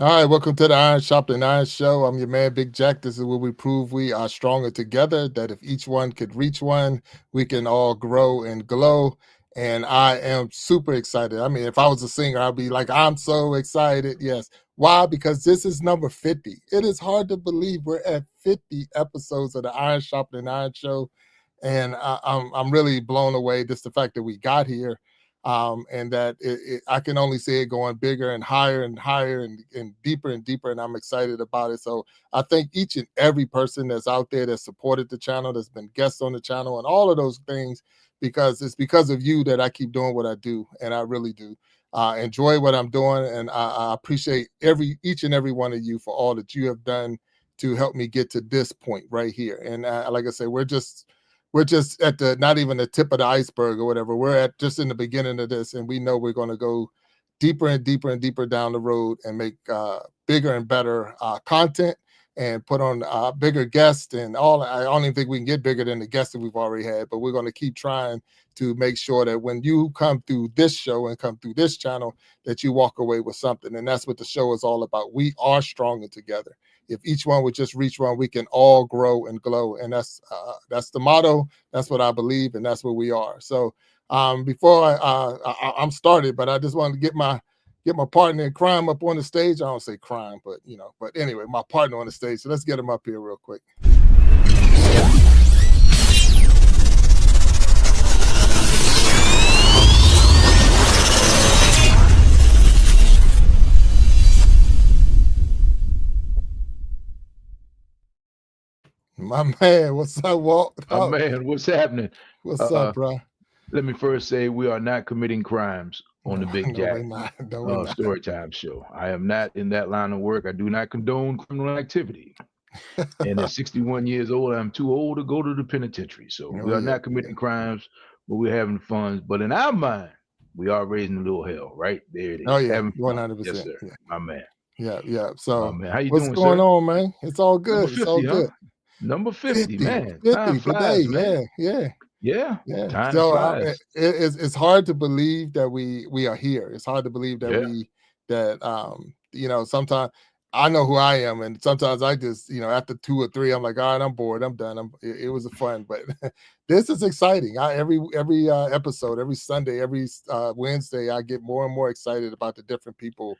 All right, welcome to the Iron Sharpening Iron Show. I'm your man, Big Jack. This is where we prove we are stronger together, that if each one could reach one, we can all grow and glow. And I am super excited. I mean, if I was a singer, I'd be like, I'm so excited. Yes. Why? Because this is number 50. It is hard to believe we're at 50 episodes of the Iron Sharpening Iron Show. And I'm really blown away just the fact that we got here, and that I can only see it going bigger and higher and deeper and deeper, and I'm excited about it. So I thank each and every person that's out there that supported the channel, that's been guests on the channel, and all of those things, because it's because of you that I keep doing what I do, and I really do enjoy what I'm doing, and I appreciate each and every one of you for all that you have done to help me get to this point right here. And like I said, we're just at the not even the tip of the iceberg or whatever. We're at just in the beginning of this, and we know we're going to go deeper and deeper and deeper down the road and make bigger and better content and put on bigger guests and all. I don't even think we can get bigger than the guests that we've already had, but we're going to keep trying to make sure that when you come through this show and come through this channel, that you walk away with something. And that's what the show is all about. We are stronger together. If each one would just reach one, we can all grow and glow. And that's the motto. That's what I believe, and that's what we are. So before I'm started, but I just wanted to get my partner in crime up on the stage. I don't say crime, but but anyway, my partner on the stage. So let's get him up here real quick. My man, what's up, Walt? Oh man, what's happening? What's up, bro? Let me first say we are not committing crimes on the Big Jack Storytime Show. I am not in that line of work. I do not condone criminal activity. And at 61 years old, I'm too old to go to the penitentiary. So we are not committing crimes, but we're having fun. But in our mind, we are raising a little hell, right? There it is. Oh yeah, having 100%. Yes, sir. Yeah. My man. Yeah. So man. How you what's doing, going sir? on, man? It's all good. Number 50, it's all good. Number 50, man. 50 Time flies, today. man. Yeah. Time So flies. it's hard to believe that we are here. It's hard to believe that sometimes I know who I am, and sometimes I just after 2 or 3, I'm like, all right, I'm bored, I'm done. It was fun, but this is exciting. Every episode, every Sunday, every Wednesday, I get more and more excited about the different people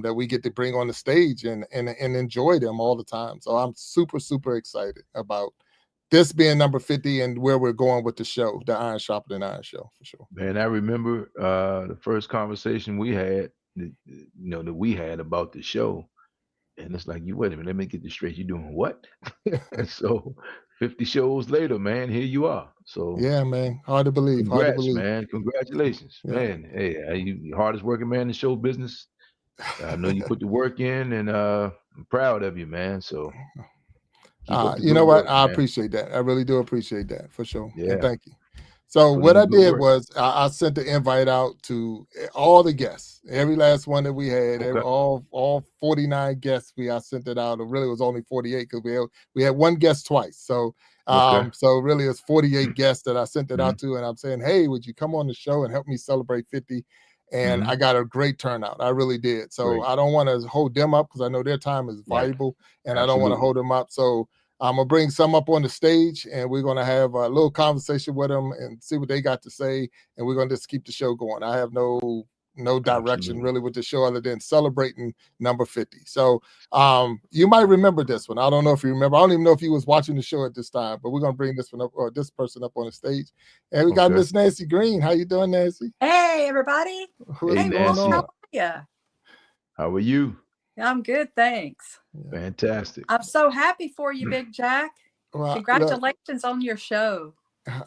that we get to bring on the stage and enjoy them all the time. So I'm super, super excited about this being number 50 and where we're going with the show, the Iron Sharpening Iron Show, for sure. Man, I remember the first conversation we had, that we had about the show. And it's like, you wait a minute, let me get this straight. You doing what? So 50 shows later, man, here you are. So yeah, man. Hard to believe. Congrats, man. Congratulations. Yeah. Man. Hey, you hardest working man in the show business. I know you put the work in, and I'm proud of you, man. So you know what? I appreciate that. I really do appreciate that, for sure. Yeah. And thank you. So what I did was I sent the invite out to all the guests, every last one that we had, all 49 guests. I sent it out. It really was only 48 because we had one guest twice. So so really it's 48 guests that I sent it out to, and I'm saying, hey, would you come on the show and help me celebrate 50? And I got a great turnout. I really did. So I don't want to hold them up because I know their time is valuable, and I don't want to hold them up. So I'm going to bring some up on the stage, and we're going to have a little conversation with them and see what they got to say, and we're going to just keep the show going. I have no direction really with the show other than celebrating number 50. So you might remember this one. I don't know if you remember. I don't even know if you was watching the show at this time, but we're going to bring this one up, or this person up on the stage. And we got Miss Nancy Green. How you doing, Nancy? Hey, everybody. Hey, Nancy. How are you? How are you? I'm good, thanks. Fantastic. I'm so happy for you, Big Jack. Well, congratulations on your show.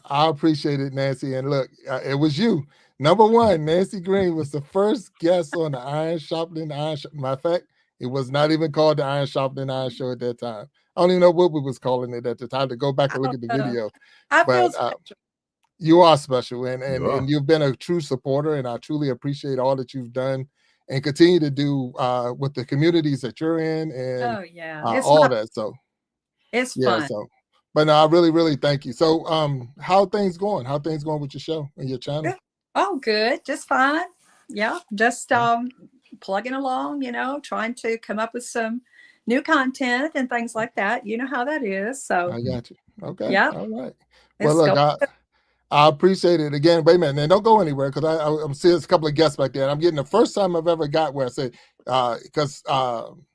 I appreciate it, Nancy. And look, it was you. Number one, Nancy Green was the first guest on the Iron Sharpening Iron Show. Matter of fact, it was not even called the Iron Sharpening Iron Show at that time. I don't even know what we was calling it at the time. To go back and look at the video. I feel special. You are special, and you've been a true supporter, and I truly appreciate all that you've done and continue to do with the communities that you're in, and all that. So it's fun. So, but no, I really, really thank you. So, how are things going? How are things going with your show and your channel? Oh, good, just fine. Yeah, just plugging along, trying to come up with some new content and things like that. You know how that is. So I got you. Okay. yeah. All right. Well, look, I appreciate it. Again, wait a minute, and don't go anywhere because I'm seeing a couple of guests back there. And I'm getting the first time I've ever got where I say, because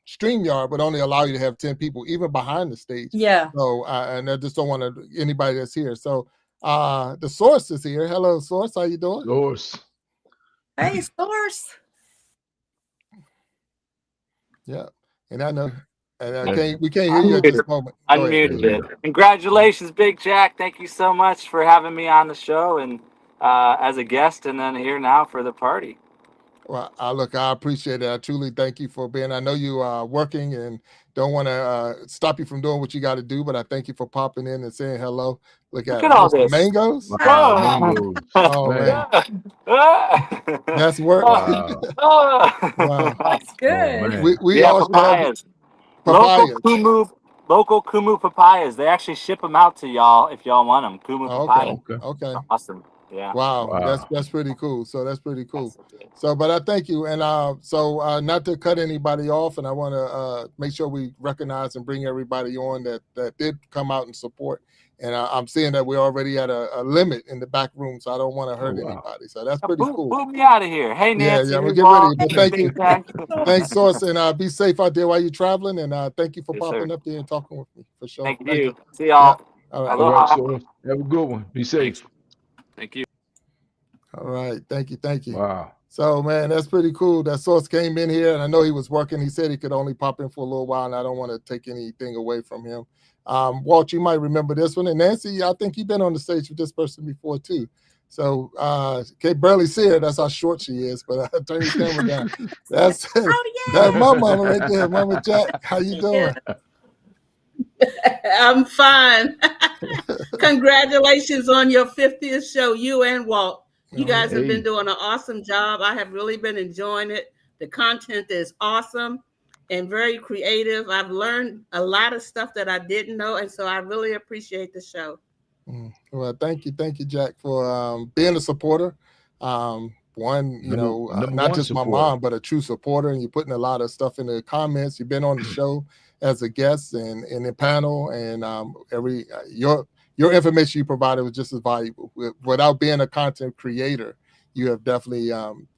StreamYard would only allow you to have 10 people, even behind the stage. Yeah. So, and I just don't want anybody that's here. So, the Source is here. Hello, Source. How you doing? Source. Hey, Source. Yeah. And I know. And we can't hear you at this moment. Unmuted it. Congratulations, Big Jack. Thank you so much for having me on the show and as a guest, and then here now for the party. Well, look, I appreciate it. I truly thank you for being. I know you are working and don't want to stop you from doing what you got to do, but I thank you for popping in and saying hello. Look at all this. Mangoes. Wow, mangoes. Oh man, that's work. Wow. That's good. Oh, we all papayas. Local Kumu papayas. They actually ship them out to y'all if y'all want them. Kumu papayas. Okay. Awesome. Yeah. Wow. That's pretty cool. So that's pretty cool. So, but I thank you. And so not to cut anybody off, and I want to make sure we recognize and bring everybody on that did come out and support. And I'm seeing that we're already at a limit in the back room, so I don't want to hurt anybody. So that's pretty cool. Move me out of here. Hey, Nancy. Yeah, we'll get ready. But thank you. Thanks, Source, and be safe out there while you're traveling. And thank you for popping up there and talking with me, for sure. Thank you. See y'all. Yeah. All right. All right, Source. Have a good one. Be safe. Thank you. All right. Thank you. Wow. So, man, that's pretty cool. That Source came in here, and I know he was working. He said he could only pop in for a little while, and I don't want to take anything away from him. Walt, you might remember this one. And Nancy, I think you've been on the stage with this person before, too. So, can't barely see her. That's how short she is, but turn your camera down. That's that's my mama right there, Mama Jack. How you doing? I'm fine. Congratulations on your 50th show, you and Walt. You guys have been doing an awesome job. I have really been enjoying it. The content is awesome and very creative. I've learned a lot of stuff that I didn't know, and so I really appreciate the show. Well, thank you, Jack, for being a supporter. Not just my mom, but a true supporter, and you're putting a lot of stuff in the comments. You've been on the show as a guest and in the panel, and your information you provided was just as valuable. Without being a content creator, you have definitely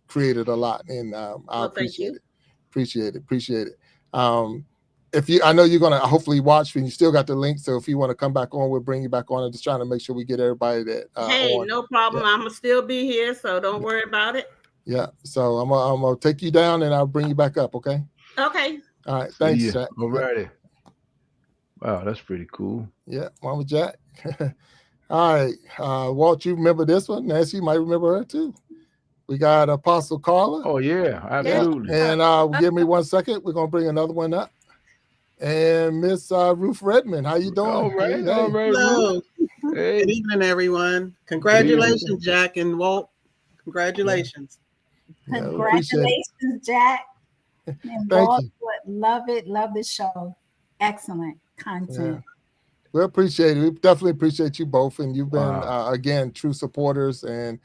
created a lot, and I appreciate it. Appreciate it. I know you're gonna hopefully watch, and you still got the link. So if you want to come back on, we'll bring you back on. I'm just trying to make sure we get everybody that. On. No problem. Yeah. I'm gonna still be here, so don't worry about it. Yeah. So I'm gonna take you down, and I'll bring you back up. Okay. Okay. All right. Thanks, Jack. All righty. Wow, that's pretty cool. Yeah, Mama Jack. All right, Walt, you remember this one? Nancy, you might remember her too. We got Apostle Carla. Oh yeah, absolutely. Yeah. And give me 1 second. We're gonna bring another one up. And Miss Ruth Redmond, how you doing? All right. Hello. Hey. Good evening, everyone. Congratulations, Jack and Walt. Congratulations. Yeah, congratulations, Jack. And Walt, love it. Love the show. Excellent content. Yeah. We appreciate it. We definitely appreciate you both. And you've been, again, true supporters. And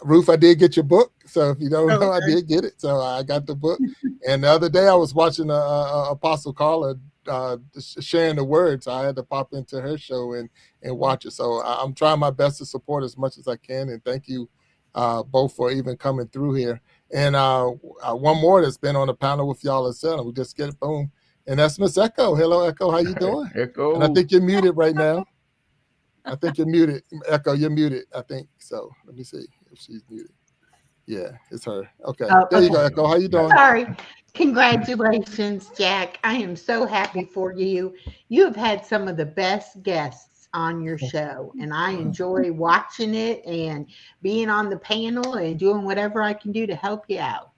Ruth, I did get your book. So if you don't know, I did get it. So I got the book. And the other day I was watching Apostle Carla sharing the words. I had to pop into her show and watch it. So I'm trying my best to support as much as I can. And thank you both for even coming through here. And one more that's been on the panel with y'all as well. We just get it, boom. And that's Miss Echo. Hello, Echo. How you doing? Echo. And I think you're muted right now. I think you're muted. Echo, you're muted, I think. So let me see if she's muted. Yeah, it's her. Okay. There you go, Echo. How you doing? Sorry. Congratulations, Jack. I am so happy for you. You have had some of the best guests on your show, and I enjoy watching it and being on the panel and doing whatever I can do to help you out.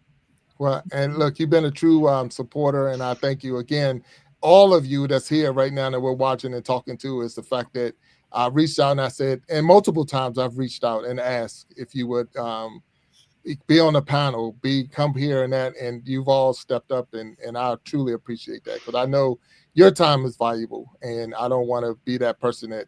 Well, and look, you've been a true supporter, and I thank you again. All of you that's here right now that we're watching and talking to is the fact that I reached out and I said, and multiple times I've reached out and asked if you would be on the panel, come here and that, and you've all stepped up, and I truly appreciate that because I know your time is valuable, and I don't want to be that person that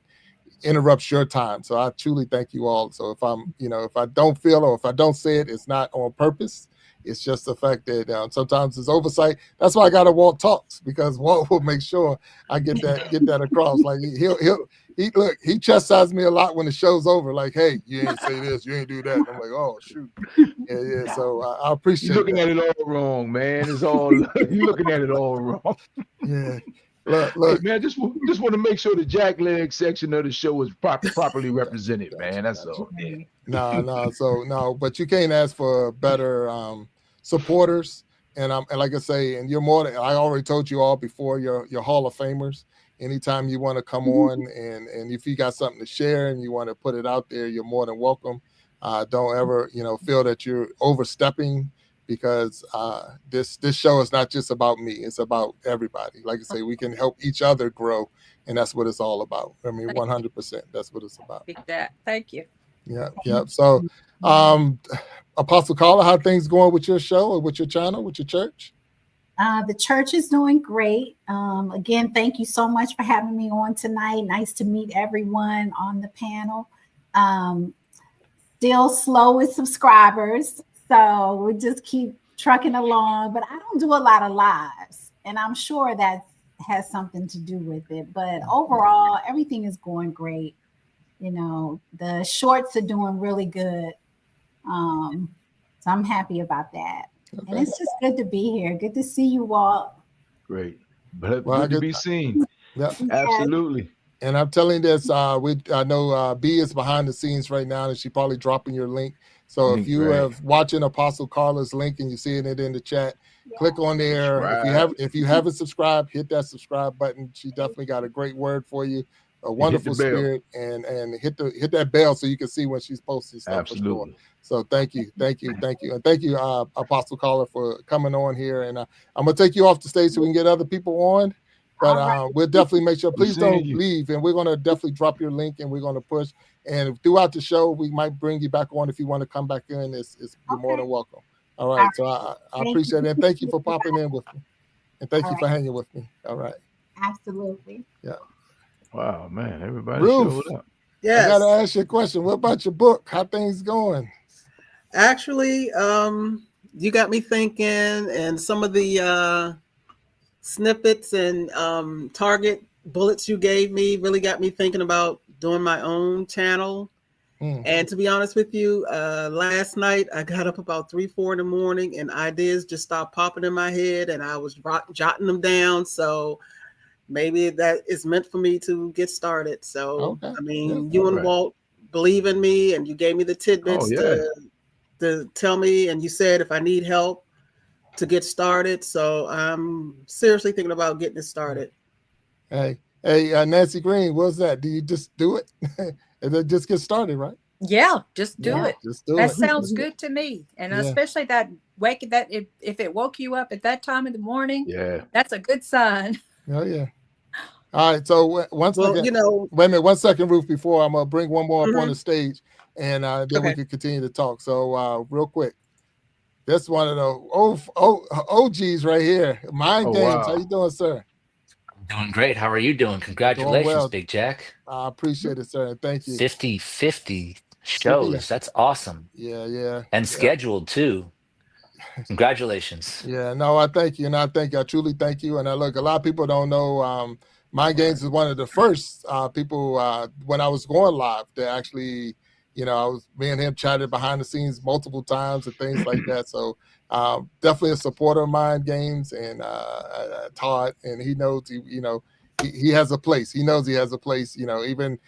interrupts your time. So I truly thank you all. So if I'm, if I don't feel or if I don't say it, it's not on purpose. It's just the fact that sometimes it's oversight. That's why I got to Walt Talks, because Walt will make sure I get that across. Like he chastises me a lot when the show's over. Like, hey, you ain't say this, you ain't do that. And I'm like, oh shoot, yeah. So I appreciate. You're looking that. at it all wrong, man. It's all you're looking at it all wrong. Yeah. Look. Hey, man, just want to make sure the jackleg section of the show is properly represented, man. That's all. Yeah. No. But you can't ask for better supporters. And like I say, and you're more than, I already told you all before, you're Hall of Famers. Anytime you want to come on and if you got something to share and you want to put it out there, you're more than welcome. Don't ever, feel that you're overstepping, because this show is not just about me. It's about everybody. Like I say, we can help each other grow, and that's what it's all about. I mean, 100%. That's what it's about. Thank you. Yeah. So, Apostle Carla, how things going with your show or with your channel, with your church? The church is doing great. Again, thank you so much for having me on tonight. Nice to meet everyone on the panel. Still slow with subscribers, so we just keep trucking along. But I don't do a lot of lives, and I'm sure that has something to do with it. But overall, everything is going great. The shorts are doing really good. So I'm happy about that. Okay. And it's just good to be here. Good to see you all. Great. But good to be seen. Yeah, absolutely. And I'm telling this, I know B is behind the scenes right now, and she's probably dropping your link. So if you have watching Apostle Carla's link and you're seeing it in the chat, click on there. If you haven't subscribed, hit that subscribe button. She definitely got a great word for you. A wonderful spirit, and hit that bell so you can see when she's posting stuff. Absolutely. For sure. So thank you, and thank you, Apostle Carla, for coming on here. And I'm gonna take you off the stage so we can get other people on. But we'll definitely make sure. Please don't leave, and we're gonna definitely drop your link, and we're gonna push. And throughout the show, we might bring you back on if you want to come back in. You're more than welcome. All right. So I appreciate it, and thank you for popping in with me, and thank you for hanging with me. All right. Absolutely. Yeah. Wow, man, everybody showed up. Yes. I gotta ask you a question. What about your book? How things going? Actually, you got me thinking, and some of the snippets and target bullets you gave me really got me thinking about doing my own channel. And to be honest with you, last night I got up about 3-4 in the morning, and ideas just stopped popping in my head, and I was jotting them down. So maybe that is meant for me to get started. So, I mean, you and Walt believe in me, and you gave me the tidbits to tell me, and you said if I need help to get started. So I'm seriously thinking about getting it started. Hey, Nancy Green, what's that? Do you just do it? And then just get started, right? Yeah, just do it. Just do that it. Sounds good to me. And especially that if it woke you up at that time in the morning, that's a good sign. Oh yeah. All right, so wait a minute, 1 second, Ruth, before I'm gonna bring one more up on the stage, and then we can continue to talk. So real quick, this one of the OGs right here, Mind Games. Wow. How you doing, sir? I'm doing great. How are you doing? Congratulations, Big Jack. I appreciate it, sir. Thank you. 50 shows. That's awesome. Yeah. And scheduled too. Congratulations. Yeah, no, I thank you, and I truly thank you. And a lot of people don't know. Mind Games is one of the first people when I was going live to actually, me and him chatted behind the scenes multiple times and things like that. So definitely a supporter of Mind Games, and Todd, and he knows, he has a place. He knows he has a place. Even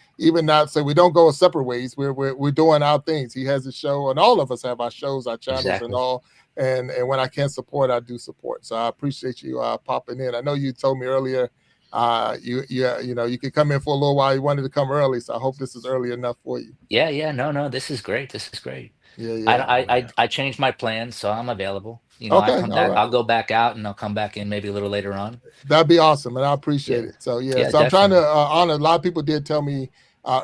not, so we don't go separate ways. We're doing our things. He has a show, and all of us have our shows, our channels, and all. And when I can support, I do support. So I appreciate you popping in. I know you told me earlier. You could come in for a little while. You wanted to come early, so I hope this is early enough for you. Yeah. No, this is great. Yeah. I changed my plans, so I'm available. Okay, I come back. Right. I'll go back out, and I'll come back in maybe a little later on. That'd be awesome, and I appreciate it. So so definitely. I'm trying to honor. A lot of people did tell me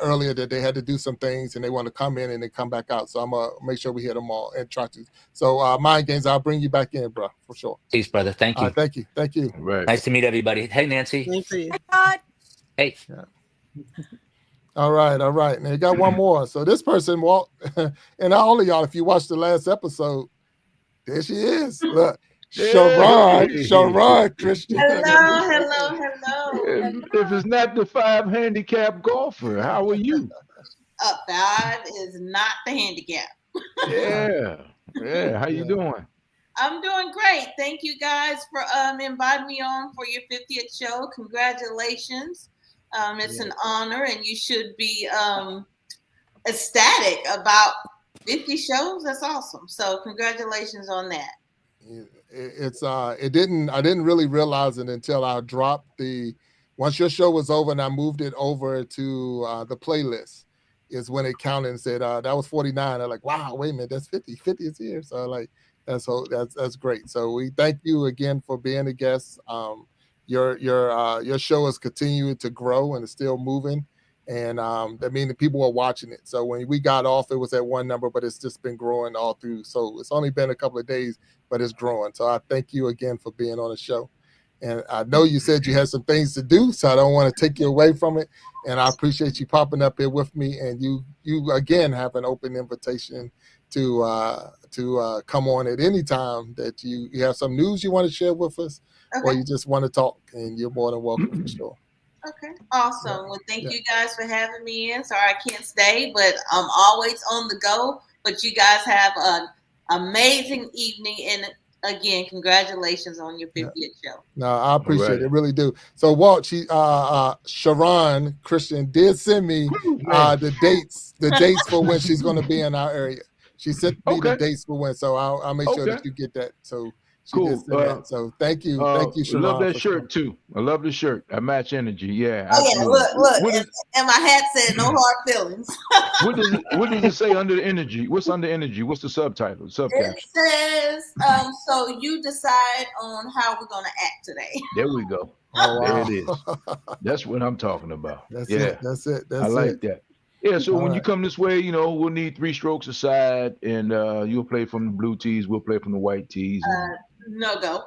earlier that they had to do some things and they want to come in and then come back out. So I'm gonna make sure we hit them all and try to. So Mind Games, I'll bring you back in, bro, for sure. Peace, brother. Thank you. Thank you. Right. Nice to meet everybody. Hey, Nancy. Thank you. Hey, Todd. Hey. Yeah. All right. And you got one more. So this person, Walt, and all of y'all, if you watched the last episode, There she is. Look, Sharon Christian. Hello. If it's not the 5 handicap golfer, how are you? That is not the handicap. Yeah. How you doing? I'm doing great. Thank you guys for inviting me on for your 50th show. Congratulations. It's an honor, and you should be ecstatic about 50 shows. That's awesome. So congratulations on that. I didn't really realize it until I dropped once your show was over and I moved it over to the playlist is when it counted and said that was 49. I'm like, wow, wait a minute, that's 50. 50 is here. So like that's great. So we thank you again for being a guest. Your show is continuing to grow and it's still moving. And that means the people are watching it. So when we got off, it was at one number, but it's just been growing all through. So it's only been a couple of days, but it's growing. So I thank you again for being on the show. And I know you said you had some things to do, so I don't want to take you away from it. And I appreciate you popping up here with me. And you again have an open invitation to come on at any time that you have some news you want to share with us, or you just want to talk. And you're more than welcome for sure. Okay, awesome. Well, thank you guys for having me in. Sorry I can't stay, but I'm always on the go. But you guys have an amazing evening. And again, congratulations on your 50th show. No, I appreciate it. Really do. So Walt, Sharon Christian did send me the dates for when she's going to be in our area. She sent me the dates for when, so I'll make sure that you get that. So she did send that. So thank you, Sharon. I love that shirt too. I love the shirt. I match energy. Yeah. Oh yeah, look. And my hat said "No hard feelings." What does it say under the energy? What's under energy? What's the subtitle? Subcaption. It says, "So you decide on how we're gonna act today." There we go. Oh, wow. There it is. That's what I'm talking about. That's it. I like that. Yeah, so when you come this way, we'll need 3 strokes aside, and you'll play from the blue tees, we'll play from the white tees. No go.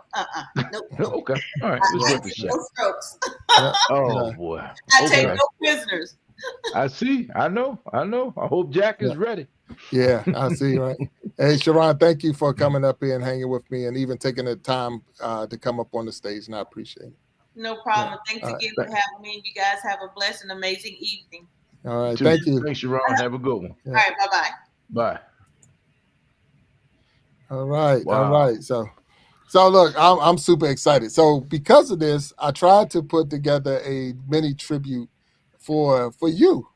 Nope. Okay. All right. Let's work the shot. No strokes. Oh boy. I take no prisoners. I see. I know. I hope Jack is ready. Yeah, I see. Right. Hey, Sharon, thank you for coming up here and hanging with me, and even taking the time to come up on the stage, and I appreciate it. No problem. Thanks again for having me. And you guys have a blessed and amazing evening. All right. Thank you. Thanks, Sharon. Have a good one. All right. Bye-bye. Bye. All right. Wow. All right. So look, I'm super excited. So because of this, I tried to put together a mini tribute for you,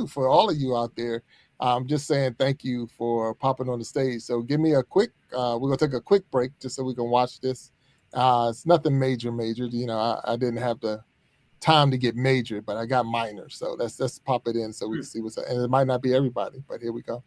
for all of you out there. I'm just saying thank you for popping on the stage. So give me a quick, we're going to take a quick break just so we can watch this. It's nothing major. I didn't have the time to get major, but I got minor. So let's pop it in so we can see what's up. And it might not be everybody, but here we go.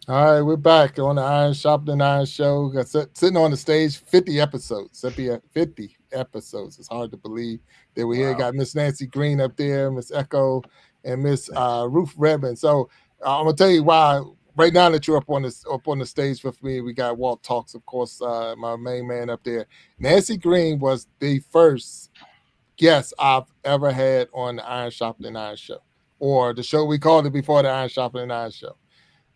All right, we're back on the Iron Sharpening Iron show. Got sitting on the stage, 50 episodes. 50 episodes. It's hard to believe that we're here. Got Miss Nancy Green up there, Miss Echo, and Miss Ruth Redmond. So I'm gonna tell you why. Right now that you're up on the stage with me, we got Walt Talks, of course, my main man up there. Nancy Green was the first guest I've ever had on the Iron Sharpening Iron show, or the show we called it before the Iron Sharpening Iron show.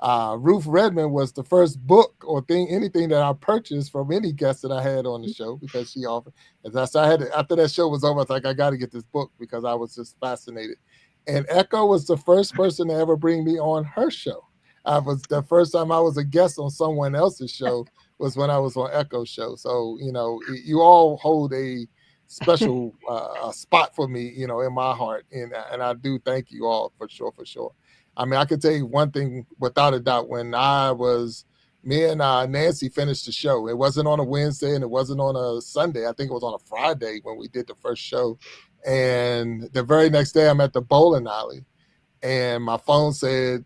Ruth Redmond was the first book or anything that I purchased from any guest that I had on the show, because she offered. As I said, after that show was over, I was like, I got to get this book because I was just fascinated. And Echo was the first person to ever bring me on her show. I was the first time I was a guest on someone else's show was when I was on Echo's show. So, you all hold a special spot for me, in my heart. And I do thank you all for sure, for sure. I mean, I can tell you one thing without a doubt. When me and Nancy finished the show, it wasn't on a Wednesday and it wasn't on a Sunday. I think it was on a Friday when we did the first show. And the very next day, I'm at the bowling alley, and my phone said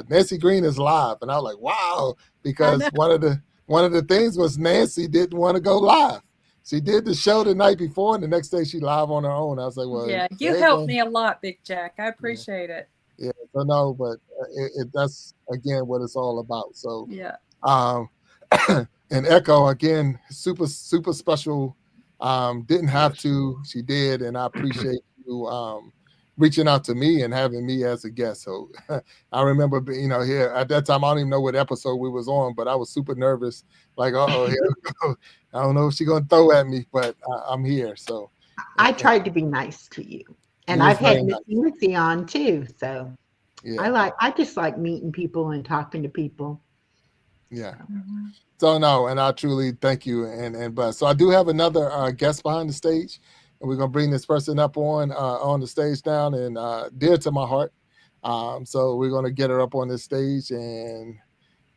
Nancy Green is live, and I was like, wow, because one of the things was Nancy didn't want to go live. She did the show the night before, and the next day she live on her own. I was like, well, yeah, you helped me a lot, Big Jack. I appreciate it. Yeah, so no, but that's again what it's all about. So yeah, and Echo again, super super special. Didn't have to, she did, and I appreciate you reaching out to me and having me as a guest. So I remember, here at that time, I don't even know what episode we was on, but I was super nervous. Like, here we go. I don't know if she's gonna throw at me, but I'm here. So I tried to be nice to you. And I've had Missy on too. So yeah. I just like meeting people and talking to people. Yeah. So no, and I truly thank you and bless. So I do have another guest behind the stage, and we're gonna bring this person up on the stage now, and dear to my heart. So we're gonna get her up on this stage, and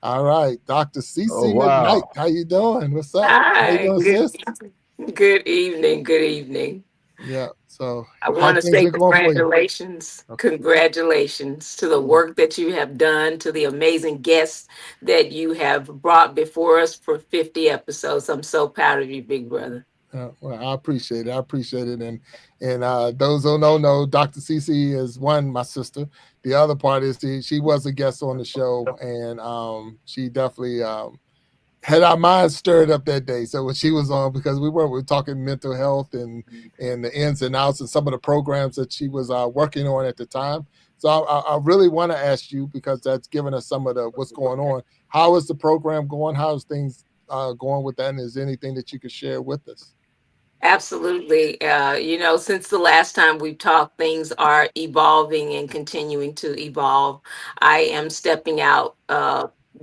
all right, Dr. Cece McKnight, how you doing? What's up? Hi, how you doing, sis? Good evening. Good evening. Yeah. So I want to say congratulations. Congratulations to the work that you have done, to the amazing guests that you have brought before us for 50 episodes. I'm so proud of you, big brother. Well, I appreciate it. I appreciate it. And those who don't know, Dr. Cece is my sister. The other part is she was a guest on the show, and she definitely had our minds stirred up that day. So when she was on, because we were talking mental health and the ins and outs and some of the programs that she was working on at the time. So I really want to ask you, because that's given us some of what's going on. How is the program going? How's things going with that? And is there anything that you could share with us? Absolutely. Since the last time we talked, things are evolving and continuing to evolve. I am stepping out,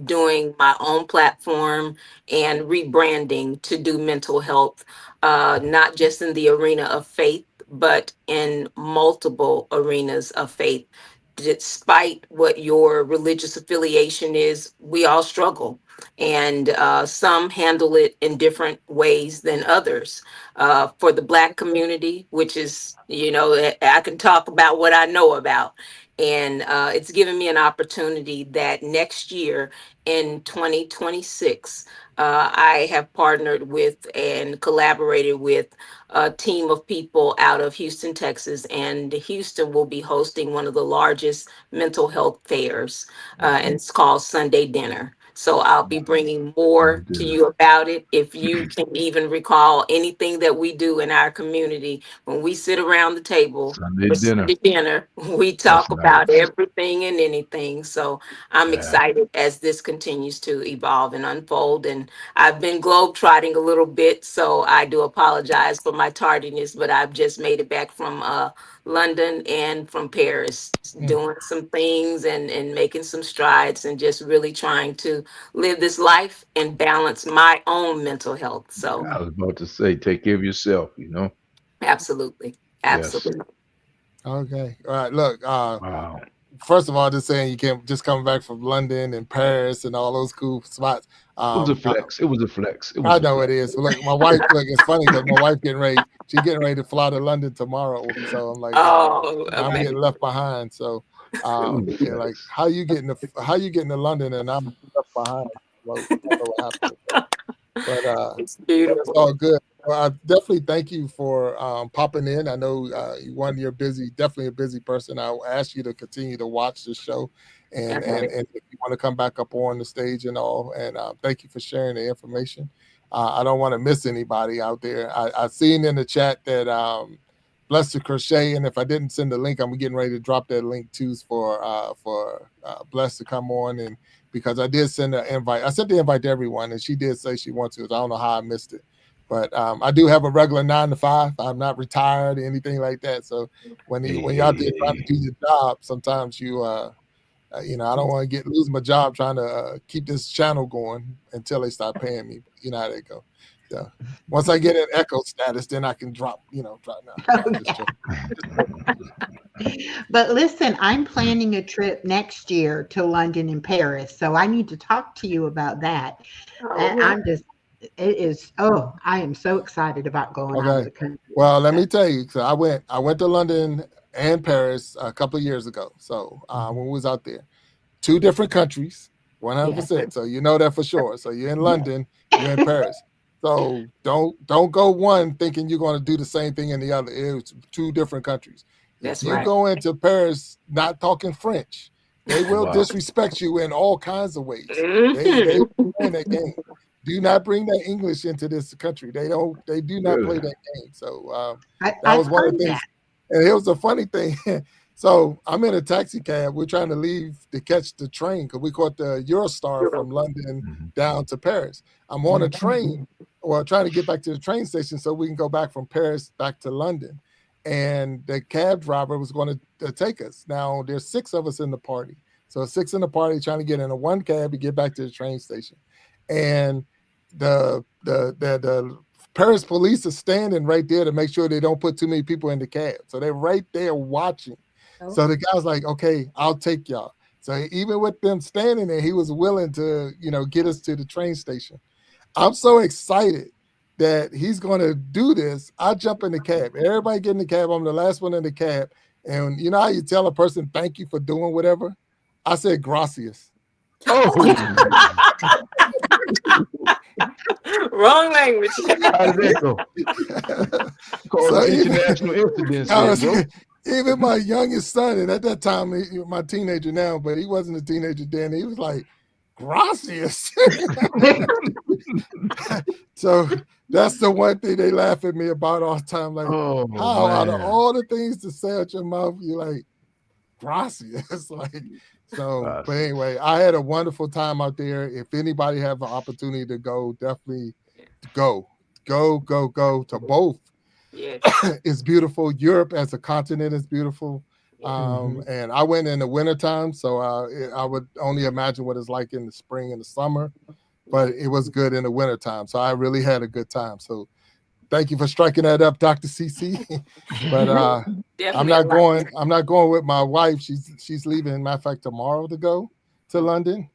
doing my own platform and rebranding to do mental health, not just in the arena of faith, but in multiple arenas of faith. Despite what your religious affiliation is, we all struggle, and some handle it in different ways than others. For the Black community, which is, I can talk about what I know about. And it's given me an opportunity that next year in 2026, I have partnered with and collaborated with a team of people out of Houston, Texas. And Houston will be hosting one of the largest mental health fairs, and it's called Sunday Dinner. So I'll be bringing more to you about it. If you can even recall anything that we do in our community, when we sit around the table for Sunday dinner, we talk about everything and anything. So I'm excited as this continues to evolve and unfold. And I've been globetrotting a little bit, so I do apologize for my tardiness, but I've just made it back from London and from Paris, doing some things and making some strides, and just really trying to live this life and balance my own mental health. So I was about to say, take care of yourself, Absolutely. Absolutely. Yes. Okay. All right. Look, wow. First of all, just saying you can't just come back from London and Paris and all those cool spots. It was a flex. It was a flex. I know it is. Look, my wife. Look, it's funny because my wife she's getting ready to fly to London tomorrow. So I'm like, I'm getting left behind. So, like, how you getting to London and I'm left behind? Well, I don't know what happened. But it's beautiful. It's all good. Well, I definitely thank you for popping in. I know you're definitely a busy person. I'll ask you to continue to watch the show, and if you want to come back up on the stage and all. And thank you for sharing the information. I don't want to miss anybody out there. I seen in the chat that Bless the Crochet. And if I didn't send the link, I'm getting ready to drop that link too for Bless to come on. And because I did send an invite, I sent the invite to everyone, and she did say she wants to. I don't know how I missed it. But I do have a regular 9 to 5. I'm not retired or anything like that. So when you're out there trying to do your job, sometimes you I don't want to lose my job trying to keep this channel going until they start paying me. You know how they go. So once I get an echo status, then I can drop now. But listen, I'm planning a trip next year to London and Paris, so I need to talk to you about that. I am so excited about going out of the country. Well, let me tell you. So I went to London and Paris a couple of years ago. So when we was out there, 2 different countries, 100%. So you know that for sure. So you're in London, you're in Paris. So don't go one thinking you're going to do the same thing in the other. It's 2 different countries. That's if you go into Paris not talking French, they will disrespect you in all kinds of ways. They play that game. Do not bring that English into this country. They do not play that game. So that was one of the things. And it was a funny thing. So I'm in a taxi cab. We're trying to leave to catch the train because we caught the Eurostar from London down to Paris. I'm on a train, trying to get back to the train station so we can go back from Paris back to London. And the cab driver was going to take us. Now there's 6 of us in the party. So 6 in the party trying to get in a one cab to get back to the train station. And the Paris police are standing right there to make sure they don't put too many people in the cab. So they're right there watching. Oh. So the guy's like, okay, I'll take y'all. So even with them standing there, he was willing to, get us to the train station. I'm so excited that he's going to do this. I jump in the cab. Everybody get in the cab. I'm the last one in the cab. And you know how you tell a person, thank you for doing whatever? I said, gracias. Oh. Wrong language. How did that go? So international incidents. Even my youngest son, and at that time, my teenager now, but he wasn't a teenager then. He was like, gracias. So that's the one thing they laugh at me about all the time. Like, how out of all the things to say out your mouth, you're like, gracias. But anyway, I had a wonderful time out there. If anybody have an opportunity to go, definitely go to both. Yes. It's beautiful. Europe as a continent is beautiful. And I went in the wintertime, so I would only imagine what it's like in the spring and the summer, but it was good in the wintertime. So I really had a good time. So thank you for striking that up, Dr. CC. But I'm not going with my wife. She's leaving, matter of fact, tomorrow to go to London.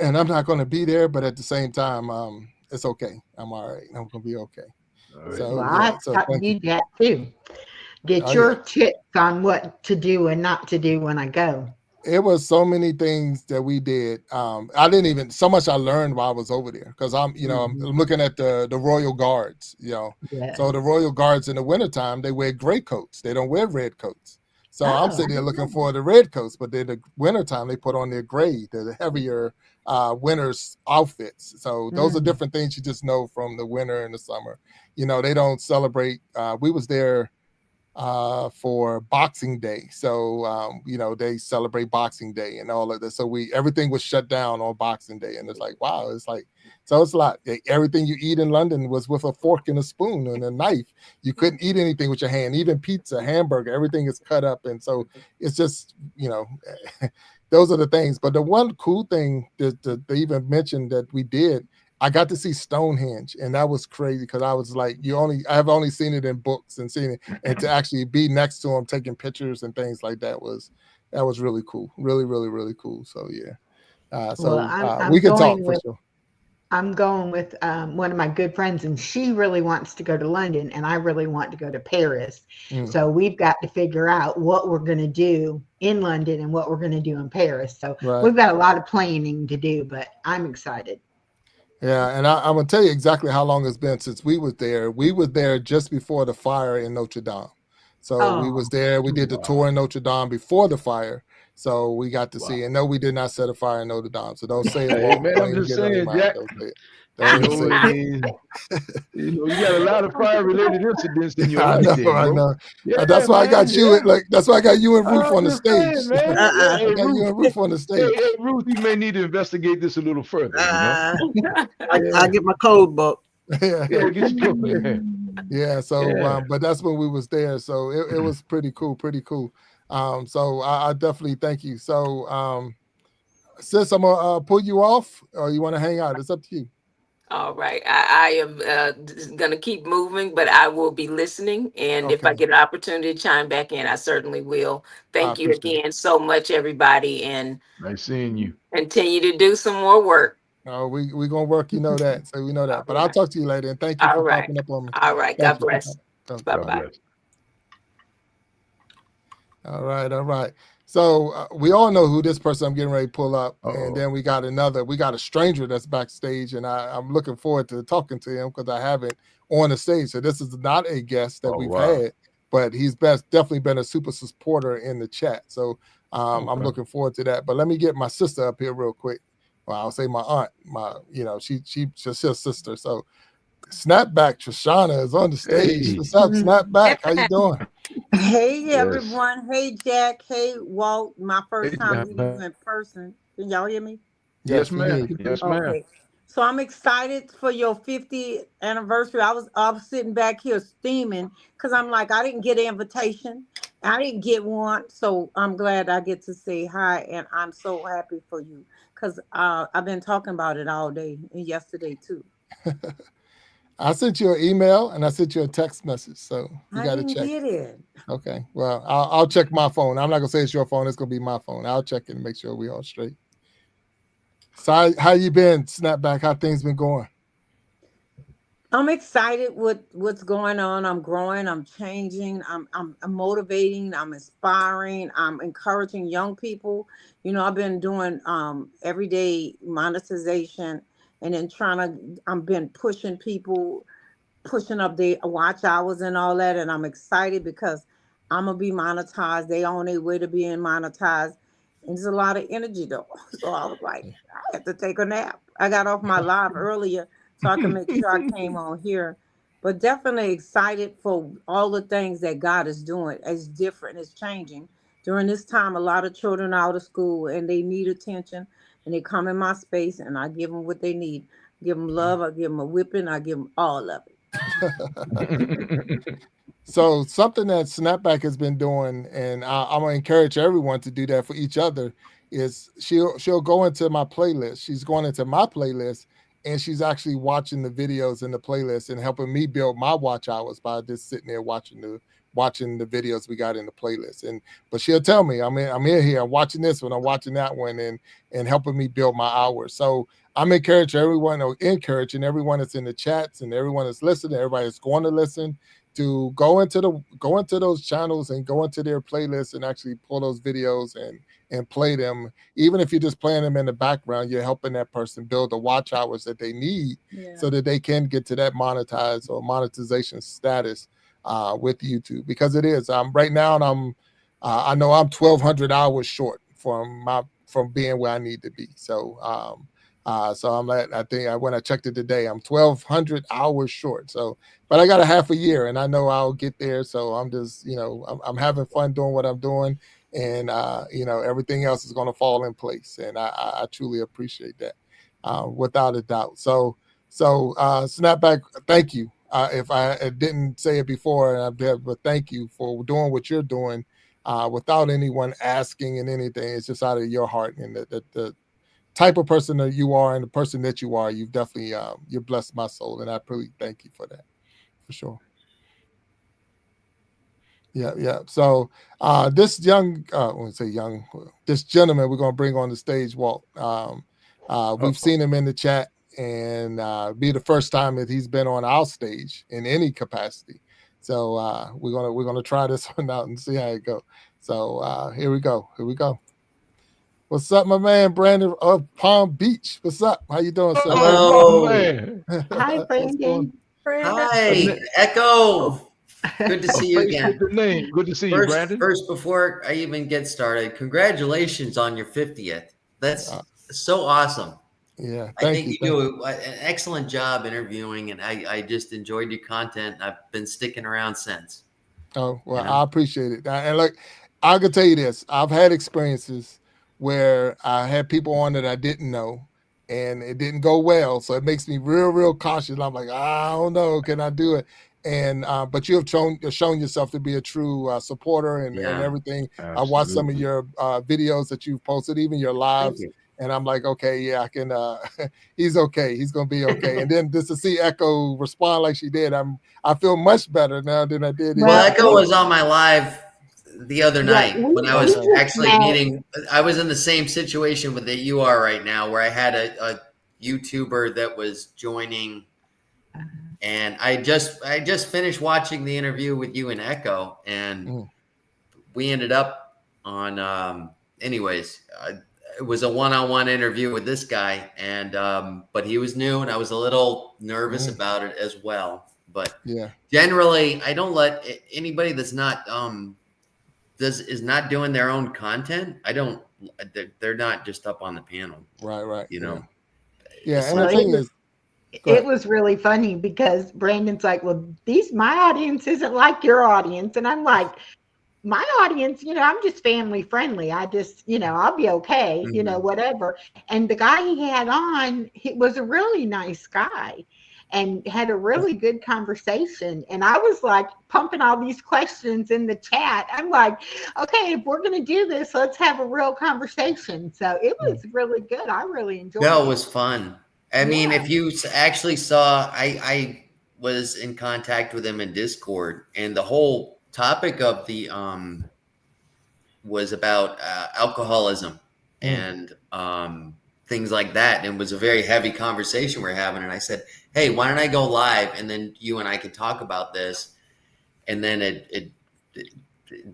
And I'm not going to be there, but at the same time, it's okay. I'm all right. I'm going to be okay. Right. So, I need that too. Get your tips on what to do and not to do when I go. It was so many things that we did. I didn't even so much I learned while I was over there because I'm looking at the Royal Guards, Yeah. So the Royal Guards in the wintertime, they wear gray coats. They don't wear red coats. So I'm sitting there looking for the red coats, but in the wintertime, they put on their gray, the heavier winter's outfits. So those are different things you just know from the winter and the summer. They don't celebrate. We was there for Boxing Day. So, they celebrate Boxing Day and all of this. So everything was shut down on Boxing Day. And it's like, wow, so it's a lot. Everything you eat in London was with a fork and a spoon and a knife. You couldn't eat anything with your hand, even pizza, hamburger, everything is cut up. And so it's just, those are the things. But the one cool thing that they even mentioned that we did, I got to see Stonehenge, and that was crazy because I was like, I've only seen it in books and seen it, and to actually be next to them, taking pictures and things like that was really cool, really, really, really cool. So yeah, we can talk for sure. I'm going with one of my good friends, and she really wants to go to London, and I really want to go to Paris. So we've got to figure out what we're going to do in London and what we're going to do in Paris. So we've got a lot of planning to do, but I'm excited. Yeah, and I'm going to tell you exactly how long it's been since we was there. We were there just before the fire in Notre Dame. So we was there. We did the tour in Notre Dame before the fire. So we got to see. And no, we did not set a fire in Notre Dame. So don't say it. Hey, man, I'm just saying, Jack. You got a lot of fire-related incidents in your life, I bro. know. Yeah, that's why I got you. That's why I got you and Ruth on the stage. Saying, man. I got you and Ruth on the stage. Hey, Ruth, you may need to investigate this a little further. I get my code book. Yeah, get your code. Yeah. So, but that's when we was there. So it was pretty cool. So I definitely thank you. So, sis, I'm gonna pull you off, or you want to hang out? It's up to you. All right. I am going to keep moving, but I will be listening. And if I get an opportunity to chime back in, I certainly will. Thank you again so much, everybody. And nice seeing you. Continue to do some more work. Oh, we're going to work. You know that. So we know that. But I'll talk to you later. And thank you for popping up on me. All right. God bless. Bye-bye. All right. So we all know who this person I'm getting ready to pull up. And then we got a stranger that's backstage, and I'm looking forward to talking to him because I haven't on the stage. So this is not a guest that we've had, but he's definitely been a super supporter in the chat. So I'm looking forward to that. But let me get my sister up here real quick. Well, I'll say my aunt, she's just his sister. So Snapback Trishana is on the stage. Hey. What's up, Snapback? How you doing? Hey, everyone. Hey, Jack. Hey, Walt. My first time meeting you in person. Can y'all hear me? Yes, ma'am. Yes, ma'am. Okay. So I'm excited for your 50th anniversary. I was sitting back here steaming because I'm like, I didn't get an invitation. I didn't get one. So I'm glad I get to say hi. And I'm so happy for you because I've been talking about it all day and yesterday too. I sent you an email and I sent you a text message, so you got to check. I didn't get it. Okay, well, I'll check my phone. I'm not gonna say it's your phone. It's gonna be my phone. I'll check it and make sure we all straight. So how you been, Snapback? How things been going? I'm excited with what's going on. I'm growing. I'm changing. I'm motivating. I'm inspiring. I'm encouraging young people. I've been doing everyday monetization. And then I've been pushing up their watch hours and all that. And I'm excited because I'm going to be monetized. They on their way to being monetized. And there's a lot of energy though. So I was like, I have to take a nap. I got off my live earlier so I can make sure I came on here. But definitely excited for all the things that God is doing. It's different. It's changing. During this time, a lot of children are out of school and they need attention. And they come in my space and I give them what they need. Give them love. I give them a whipping. I give them all of it. So something that Snapback has been doing, and I'm going to encourage everyone to do that for each other, is she'll go into my playlist. She's going into my playlist and she's actually watching the videos in the playlist and helping me build my watch hours by just sitting there watching the videos we got in the playlist. But she'll tell me, I'm here, I'm watching this one, I'm watching that one, and helping me build my hours. So I'm encouraging everyone that's in the chats and everyone that's listening, everybody that's going to listen, to go into those channels and go into their playlists and actually pull those videos and play them. Even if you're just playing them in the background, you're helping that person build the watch hours that they need so that they can get to that monetization status with YouTube, because it is right now. And I know I'm 1,200 hours short from being where I need to be. So so I'm at, I think when I checked it today, I'm 1,200 hours short. So, but I got a half a year and I know I'll get there. So I'm just, I'm having fun doing what I'm doing, and everything else is going to fall in place. And I truly appreciate that without a doubt. So Snapback, thank you. If I didn't say it before, but thank you for doing what you're doing without anyone asking and anything. It's just out of your heart, and the type of person that you are and the person that you are, you've definitely you blessed my soul, and I really thank you for that, for sure. Yeah. So this gentleman we're going to bring on the stage, Walt. We've seen him in the chat, and be the first time that he's been on our stage in any capacity. So we're gonna try this one out and see how it goes. So here we go. What's up, my man Brandon of Palm Beach? What's up? How you doing, sir? Hello. Hi, Brandon. Hi, Echo. Good to see you again. Good to see you, Brandon. First, before I even get started, congratulations on your 50th. That's so awesome. Yeah, I think you do an excellent job interviewing, and I just enjoyed your content. I've been sticking around since. Oh, well, I appreciate it. And look, I can tell you this. I've had experiences where I had people on that I didn't know and it didn't go well. So it makes me real cautious. I'm like, I don't know, can I do it? And but you have shown yourself to be a true supporter and everything. Absolutely. I watched some of your videos that you've posted, even your lives. And I'm like, okay, yeah, I can. He's okay. He's gonna be okay. And then just to see Echo respond like she did, I feel much better now than I did. Well, Echo was on my live the other night when I was actually meeting. I was in the same situation with that you are right now, where I had a YouTuber that was joining, and I just finished watching the interview with you and Echo, and we ended up on. Anyways, it was a one-on-one interview with this guy, and but he was new, and I was a little nervous about it as well. But generally, I don't let anybody that's not is not doing their own content. I don't. They're not just up on the panel, right? You know. Yeah, and the thing is, it was really funny because Brandon's like, well, my audience isn't like your audience. And I'm like, my audience, I'm just family friendly. I just, I'll be okay, whatever. And the guy he had on, he was a really nice guy and had a really good conversation. And I was like pumping all these questions in the chat. I'm like, okay, if we're going to do this, let's have a real conversation. So it was really good. I really enjoyed it. No, it was fun. I mean, if you actually saw, I was in contact with him in Discord, and the whole topic of the was about alcoholism and things like that. And it was a very heavy conversation we're having. And I said, hey, why don't I go live, and then you and I can talk about this. And then it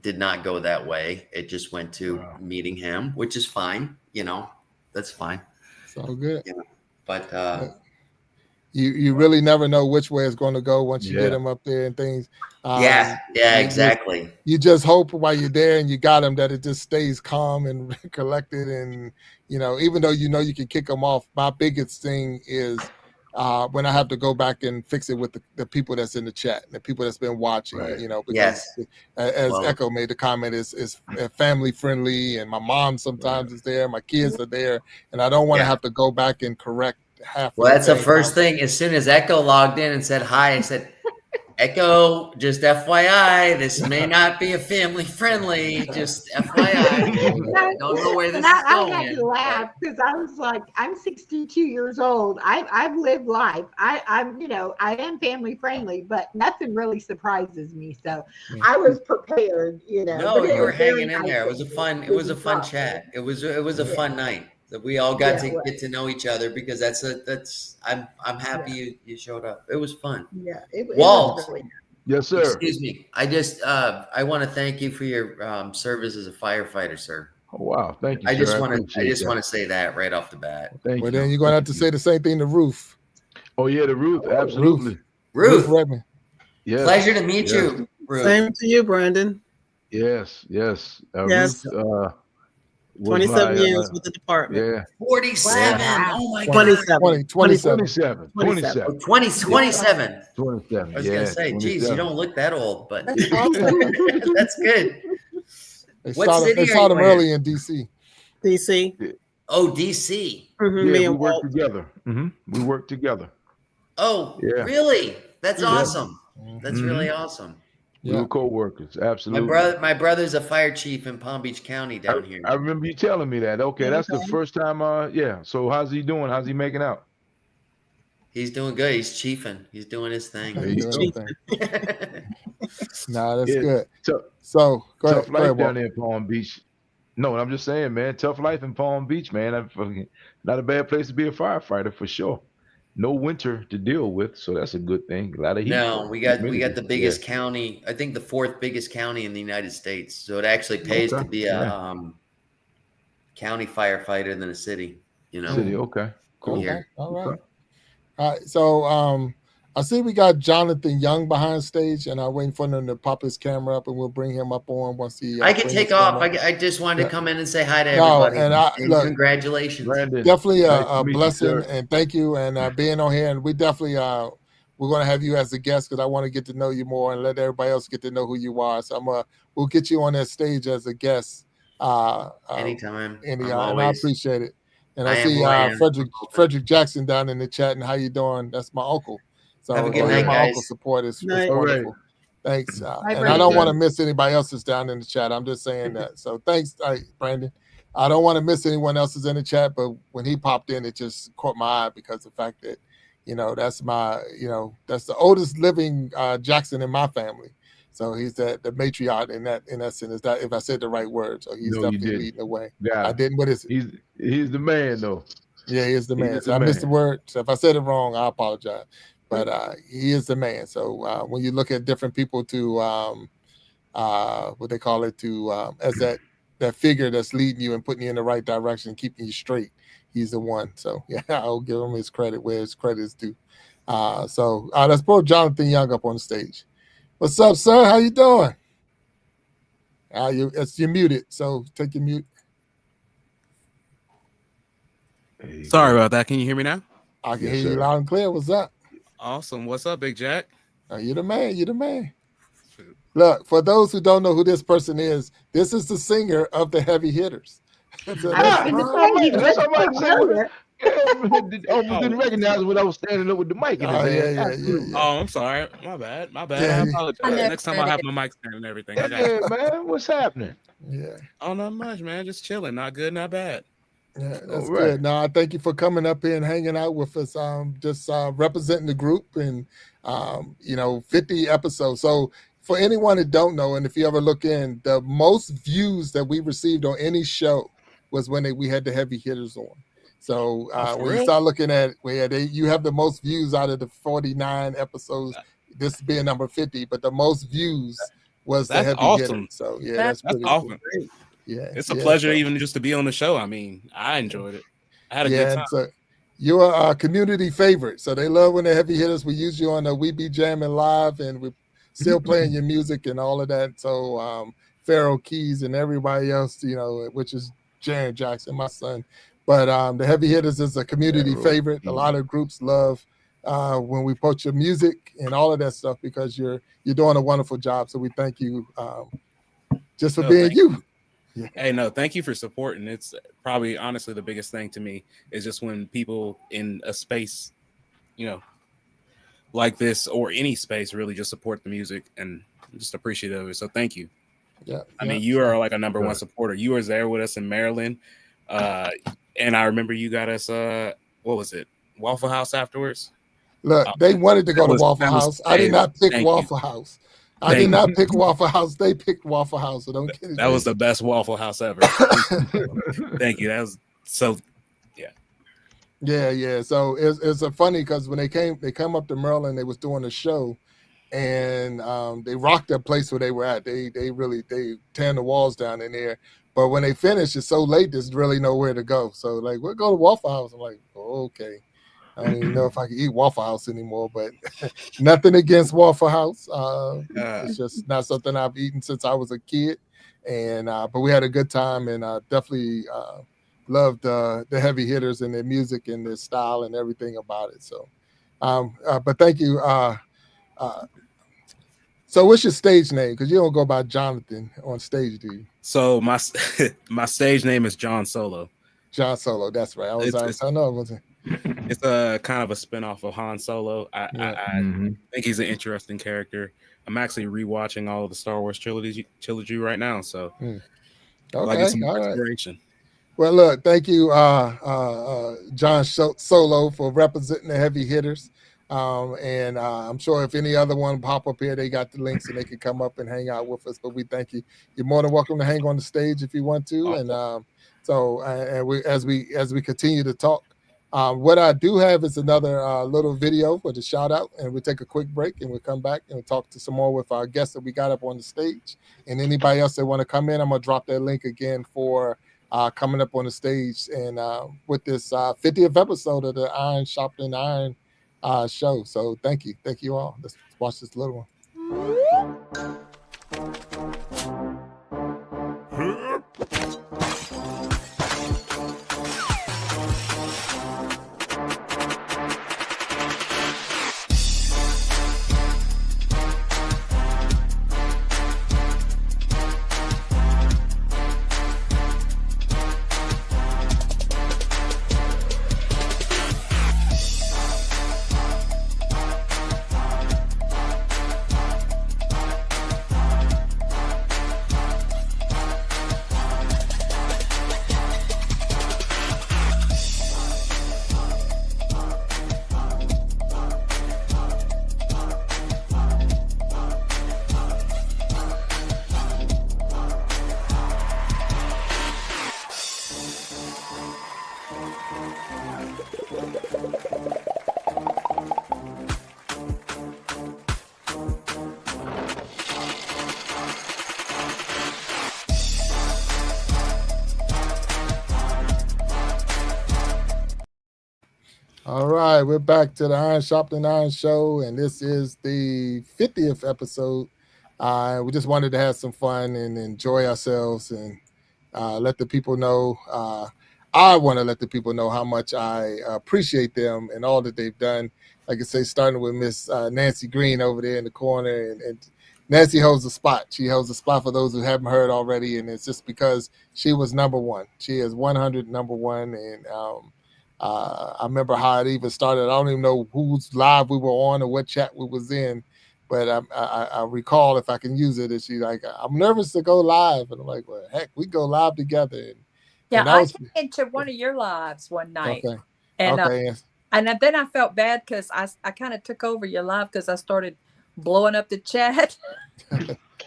did not go that way. It just went to meeting him, which is fine. That's fine. It's all good. But you really never know which way it's going to go once you get them up there and things. Exactly. You just hope while you're there and you got them that it just stays calm and collected. And even though you can kick them off, my biggest thing is when I have to go back and fix it with the people that's in the chat, the people that's been watching. Because as Echo made the comment, is family friendly, and my mom sometimes is there, my kids are there, and I don't want to have to go back and correct half. Well, that's the first thing. As soon as Echo logged in and said hi, I said, Echo, just FYI, this may not be a family friendly. Just FYI, I don't know where this is going. I had to laugh because I was like, I'm 62 years old. I've lived life. I'm I am family friendly, but nothing really surprises me. So I was prepared. No, you were hanging in there. It was a fun chat. It was a fun night. That we all got to get to know each other, because I'm happy you showed up. It was fun. Yeah, it Walt, really yes, sir. Excuse me. I just I want to thank you for your service as a firefighter, sir. Oh, wow, thank you. I just want to say that right off the bat. Thank you. Then you're going to have to say the same thing to Ruth. Oh yeah, the Ruth, absolutely. Ruth Redmond. Yes. Pleasure to meet you, Ruth. Same to you, Brandon. Yes. Yes. Ruth, 27 years with the department. Yeah. 47. Wow. Oh my 27. God. 27. 27. 27. 27. I was going to say, geez, you don't look that old, but that's good. They saw them early in DC. DC. Oh, DC. Mm-hmm. Yeah, we work together. We work together. Oh, really? That's awesome. That's really awesome. We were co-workers, absolutely. My brother's a fire chief in Palm Beach County down here. I remember you telling me that. Okay, that's the first time. So how's he doing? How's he making out? He's doing good. He's chiefing. He's doing his thing. No, that's good. So go ahead. Tough life down there in Palm Beach. No, I'm just saying, man. Tough life in Palm Beach, man. Not a bad place to be a firefighter for sure. No winter to deal with, so that's a good thing. A lot of heat. No, we got the biggest county. I think the 4th biggest county in the United States. So it actually pays to be a county firefighter than a city. City, okay, cool. Okay. All right. So I see we got Jonathan Young behind stage, and I'm waiting for him to pop his camera up, and we'll bring him up on once he. I can take off. I just wanted to come in and say hi to everybody. And look, congratulations, Brandon. Definitely nice a blessing, and thank you, and being on here. And we definitely we're going to have you as a guest because I want to get to know you more and let everybody else get to know who you are. So we'll get you on that stage as a guest. Anytime. And I appreciate it. And I see Frederick Jackson down in the chat. And how you doing? That's my uncle. So have a good night, my guys. uncle's support is wonderful. Thanks. And I don't want to miss anybody else's down in the chat. I'm just saying that. So thanks, Brandon. I don't want to miss anyone else's in the chat, but when he popped in, it just caught my eye because the fact that, that's that's the oldest living Jackson in my family. So he's the matriarch in that sense. Is that if I said the right word? So he's definitely leading the way. Yeah, I didn't. What is it? He's the man though. Yeah, he is the man. So I missed the word. So if I said it wrong, I apologize. But he is the man. So when you look at different people to what they call it as that figure that's leading you and putting you in the right direction, keeping you straight, he's the one. So yeah, I'll give him his credit where his credit is due. So let's pull Jonathan Young up on the stage. What's up, sir? How you doing? You're muted, so take your mute. Sorry about that. Can you hear me now? I can hear you loud and clear. What's up? Awesome. What's up, Big Jack? You're the man. You're the man. Look, for those who don't know who this person is, this is the singer of the Heavy Hitters. So that's almost didn't recognize when I was standing up with the mic in his hand. Oh, I'm sorry. My bad. I apologize. Next time I'll have my mic stand and everything. Yeah, man. What's happening? Yeah. Oh, not much, man. Just chilling. Not good, not bad. Yeah, that's good. No, I thank you for coming up here and hanging out with us. Just representing the group and 50 episodes. So for anyone that don't know, and if you ever look in, the most views that we received on any show was when we had the Heavy Hitters on. So when you start looking at you have the most views out of the 49 episodes, this being number 50, but the most views was the Heavy Hitters. So yeah, that's pretty awesome. Cool. Yeah, it's a pleasure even just to be on the show. I mean, I enjoyed it. I had a good time. So you're a community favorite. So they love when the Heavy Hitters. We use you on the We Be Jamming Live, and we're still playing your music and all of that. So Pharaoh Keys and everybody else, which is Jaron Jackson, my son. But the Heavy Hitters is a community favorite. A lot of groups love when we post your music and all of that stuff because you're doing a wonderful job. So we thank you just for being you. Yeah. Hey, no, thank you for supporting. It's probably honestly the biggest thing to me is just when people in a space, like this or any space really just support the music and just appreciative of it. So thank you. Yeah. I mean, you are like a number one supporter. You were there with us in Maryland. And I remember you got us, what was it? Waffle House afterwards. Look, they wanted to go to Waffle House. I did not pick Waffle House. I did not pick Waffle House. They picked Waffle House. So don't get it. That was the best Waffle House ever. Thank you. That was so. Yeah. So it's a funny because when they come up to Maryland, they was doing a show, and they rocked that place where they were at. They tearing the walls down in there. But when they finished, it's so late. There's really nowhere to go. So like, we'll go to Waffle House. I'm like, oh, okay. I don't even know if I can eat Waffle House anymore, but nothing against Waffle House. It's just not something I've eaten since I was a kid. And but we had a good time, and definitely loved the Heavy Hitters and their music and their style and everything about it. So, but thank you. So what's your stage name? Because you don't go by Jonathan on stage, do you? So my stage name is John Solo. John Solo, that's right. I know it wasn't. It's a kind of a spinoff of Han Solo. I think he's an interesting character. I'm actually rewatching all of the Star Wars trilogy right now, so I get some inspiration. Right. Well, look, thank you, John Solo, for representing the Heavy Hitters. And I'm sure if any other one pop up here, they got the links and they can come up and hang out with us. But we thank you. You're more than welcome to hang on the stage if you want to. Awesome. And we as we continue to talk. What I do have is another little video for the shout out, and we'll take a quick break and we'll come back and we'll talk to some more with our guests that we got up on the stage. And anybody else that want to come in, I'm going to drop that link again for coming up on the stage and with this 50th episode of the Iron Sharpening Iron show. So thank you all. Let's watch this little one. All right, we're back to the Iron Sharpening Iron show, and this is the 50th episode. We just wanted to have some fun and enjoy ourselves and let the people know. I want to let the people know how much I appreciate them and all that they've done. Like I say, starting with Miss Nancy Green over there in the corner, and Nancy holds the spot. She holds the spot for those who haven't heard already, and it's just because she was number one. She is 100 number one, and I remember how it even started. I don't even know whose live we were on or what chat we was in, but I recall, if I can use it, is she's like, I'm nervous to go live. And I'm like, well, heck, we go live together. And I came into one of your lives one night. Okay. And, okay. And then I felt bad because I kind of took over your live because I started blowing up the chat.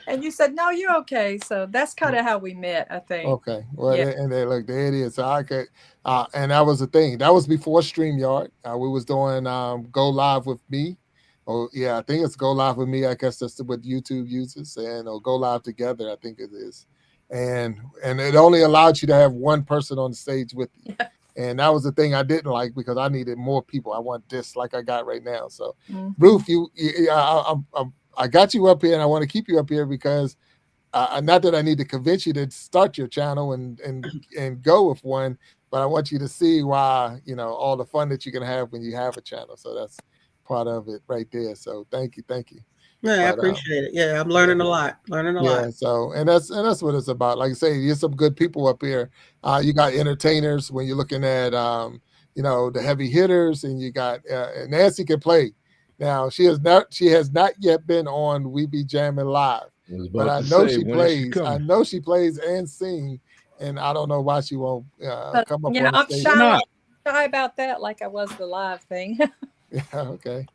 And you said, no, you're okay. So that's kind of how we met, I think. Okay. Well, yeah. And they look, there it is. So I could, and that was the thing. That was before StreamYard. We was doing Go Live with Me. Oh, yeah, I think it's Go Live with Me. I guess that's what YouTube uses. And or Go Live Together, I think it is. And it only allowed you to have one person on the stage with you. Yeah. And that was the thing I didn't like because I needed more people. I want this like I got right now. So, Ruth, I got you up here, and I want to keep you up here because not that I need to convince you to start your channel and go with one, but I want you to see why, all the fun that you can have when you have a channel. So that's part of it right there. So thank you. Yeah, I appreciate it. Yeah, I'm learning a lot. Yeah, so and that's what it's about. Like I say, there's some good people up here. You got entertainers when you're looking at the heavy hitters, and you got Nancy can play. Now she has not yet been on We Be Jamming Live, but I know she plays. I know she plays and sing, and I don't know why she won't come up on the stage. I'm shy about that, like I was the live thing. Yeah, okay.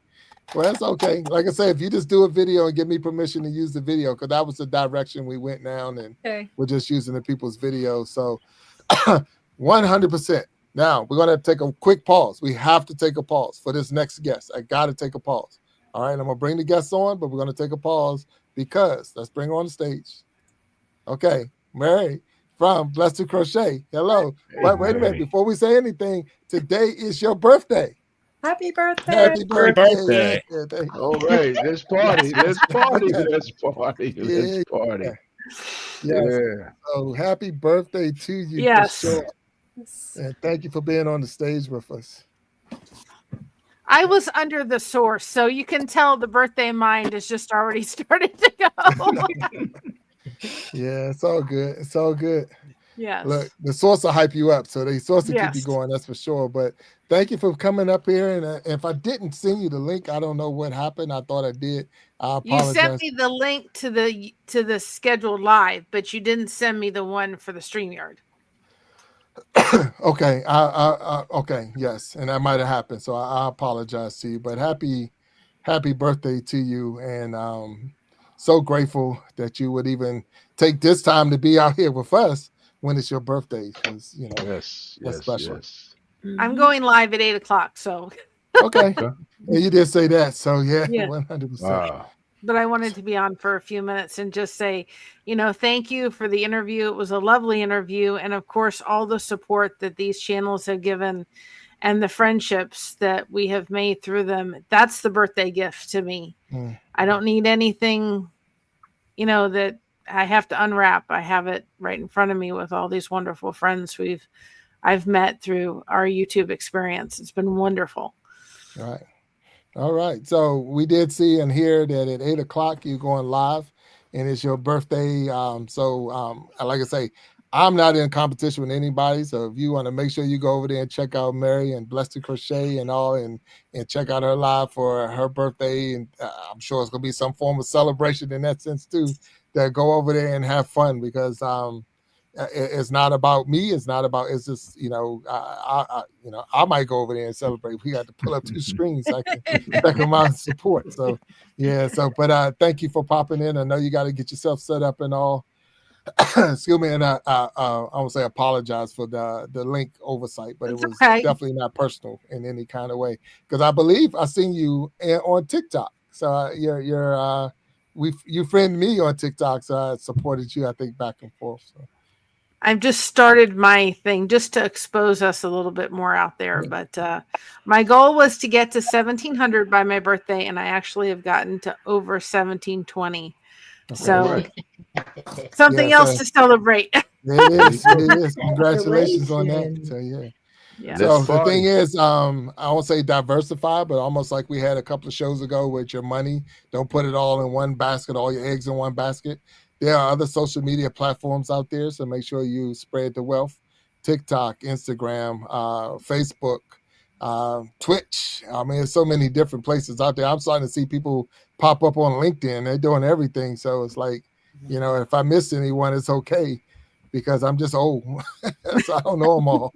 Well, that's okay. Like I said, if you just do a video and give me permission to use the video, because that was the direction we went down, and we're just using the people's videos. So 100%. Now, we're going to take a quick pause. We have to take a pause for this next guest. I got to take a pause. All right, I'm going to bring the guests on, but we're going to take a pause because let's bring her on the stage. Okay, Mary from Blessed to Crochet. Hello. Hey, but wait a minute. Before we say anything, today is your birthday. Happy birthday. Happy birthday. Yeah, all right. Let's party. Let's party. Let's party. Let's party. Yeah. So happy birthday to you. Yes. For sure. And thank you for being on the stage with us. I was under the source, so you can tell the birthday mind has just already started to go. Yeah, it's all good. It's all good. Yes. Look, the source will hype you up, so the source will keep you going. That's for sure. But thank you for coming up here. And if I didn't send you the link, I don't know what happened. I thought I did. I apologize. You sent me the link to the scheduled live, but you didn't send me the one for the StreamYard. Okay. Okay. Yes, and that might have happened. So I apologize to you. But happy birthday to you, and so grateful that you would even take this time to be out here with us when it's your birthday, because yes, special. Yes. I'm going live at 8:00, so okay. Yeah, you did say that, so yeah. 100%. Wow. But I wanted to be on for a few minutes and just say, thank you for the interview. It was a lovely interview, and of course, all the support that these channels have given and the friendships that we have made through them. That's the birthday gift to me. I don't need anything, that I have to unwrap. I have it right in front of me with all these wonderful friends I've met through our YouTube experience. It's been wonderful. Right. All right. So we did see and hear that at 8 o'clock you're going live, and it's your birthday. Like I say, I'm not in competition with anybody. So if you want to make sure you go over there and check out Mary and Blessed to Crochet and all, and check out her live for her birthday, and I'm sure it's gonna be some form of celebration in that sense too. That go over there and have fun, because it's not about me. It's not about. It's just I might go over there and celebrate. We got to pull up 2 screens so I can check them out and support. So yeah. So but thank you for popping in. I know you got to get yourself set up and all. Excuse me, and I won't say apologize for the link oversight, but It's it was okay. definitely not personal in any kind of way, because I believe I seen you on TikTok. So you friend me on TikTok, so I supported you. I think back and forth. So. I've just started my thing just to expose us a little bit more out there. Yeah. But my goal was to get to 1,700 by my birthday, and I actually have gotten to over 1,720. So something else to celebrate. It is. It is. Congratulations on that. So yeah. Yeah. So the thing is, I won't say diversify, but almost like we had a couple of shows ago with your money. Don't put it all in one basket, all your eggs in one basket. There are other social media platforms out there, so make sure you spread the wealth. TikTok, Instagram, Facebook, Twitch. I mean, there's so many different places out there. I'm starting to see people pop up on LinkedIn. They're doing everything. So it's like, if I miss anyone, it's okay, because I'm just old. So I don't know them all.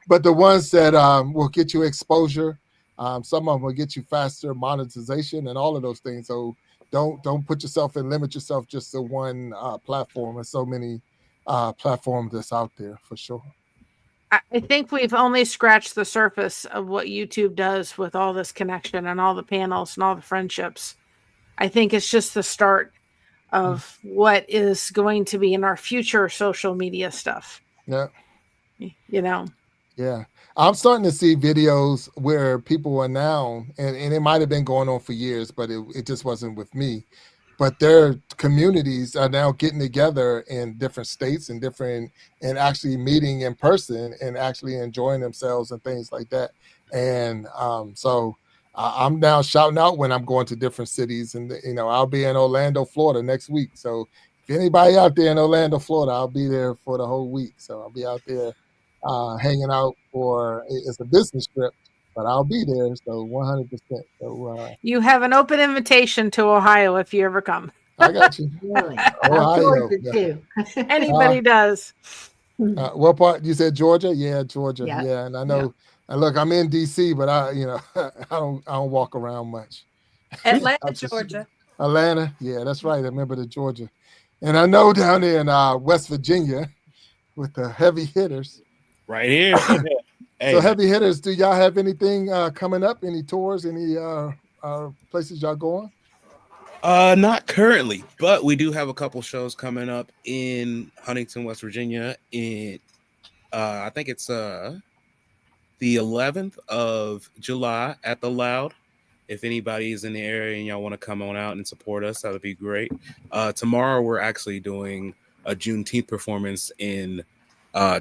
But the ones that will get you exposure, some of them will get you faster monetization and all of those things. So don't put yourself and limit yourself just to one platform. There's so many platforms that's out there for sure. I think we've only scratched the surface of what YouTube does with all this connection and all the panels and all the friendships. I think it's just the start of what is going to be in our future social media stuff. Yeah. Yeah. I'm starting to see videos where people are now, and it might have been going on for years, but it just wasn't with me. But their communities are now getting together in different states and actually meeting in person and actually enjoying themselves and things like that. And so I'm now shouting out when I'm going to different cities, and I'll be in Orlando, Florida next week. So if anybody out there in Orlando, Florida, I'll be there for the whole week. So I'll be out there hanging out it's a business trip, but I'll be there. So 100%. So you have an open invitation to Ohio if you ever come. I got you. Really? Ohio. Too. Anybody does. What part? You said Georgia? Yeah, Georgia. Yeah, and I know. And look, I'm in DC, but I don't walk around much. Atlanta, Georgia. Atlanta. Yeah, that's right. I remember the Georgia. And I know down there in West Virginia with the heavy hitters. Right here. Hey. So heavy hitters, do y'all have anything coming up? Any tours? Any places y'all going? Not currently, but we do have a couple shows coming up in Huntington, West Virginia. In I think it's the 11th of July at the Loud. If anybody is in the area and y'all want to come on out and support us, that would be great. Tomorrow we're actually doing a Juneteenth performance in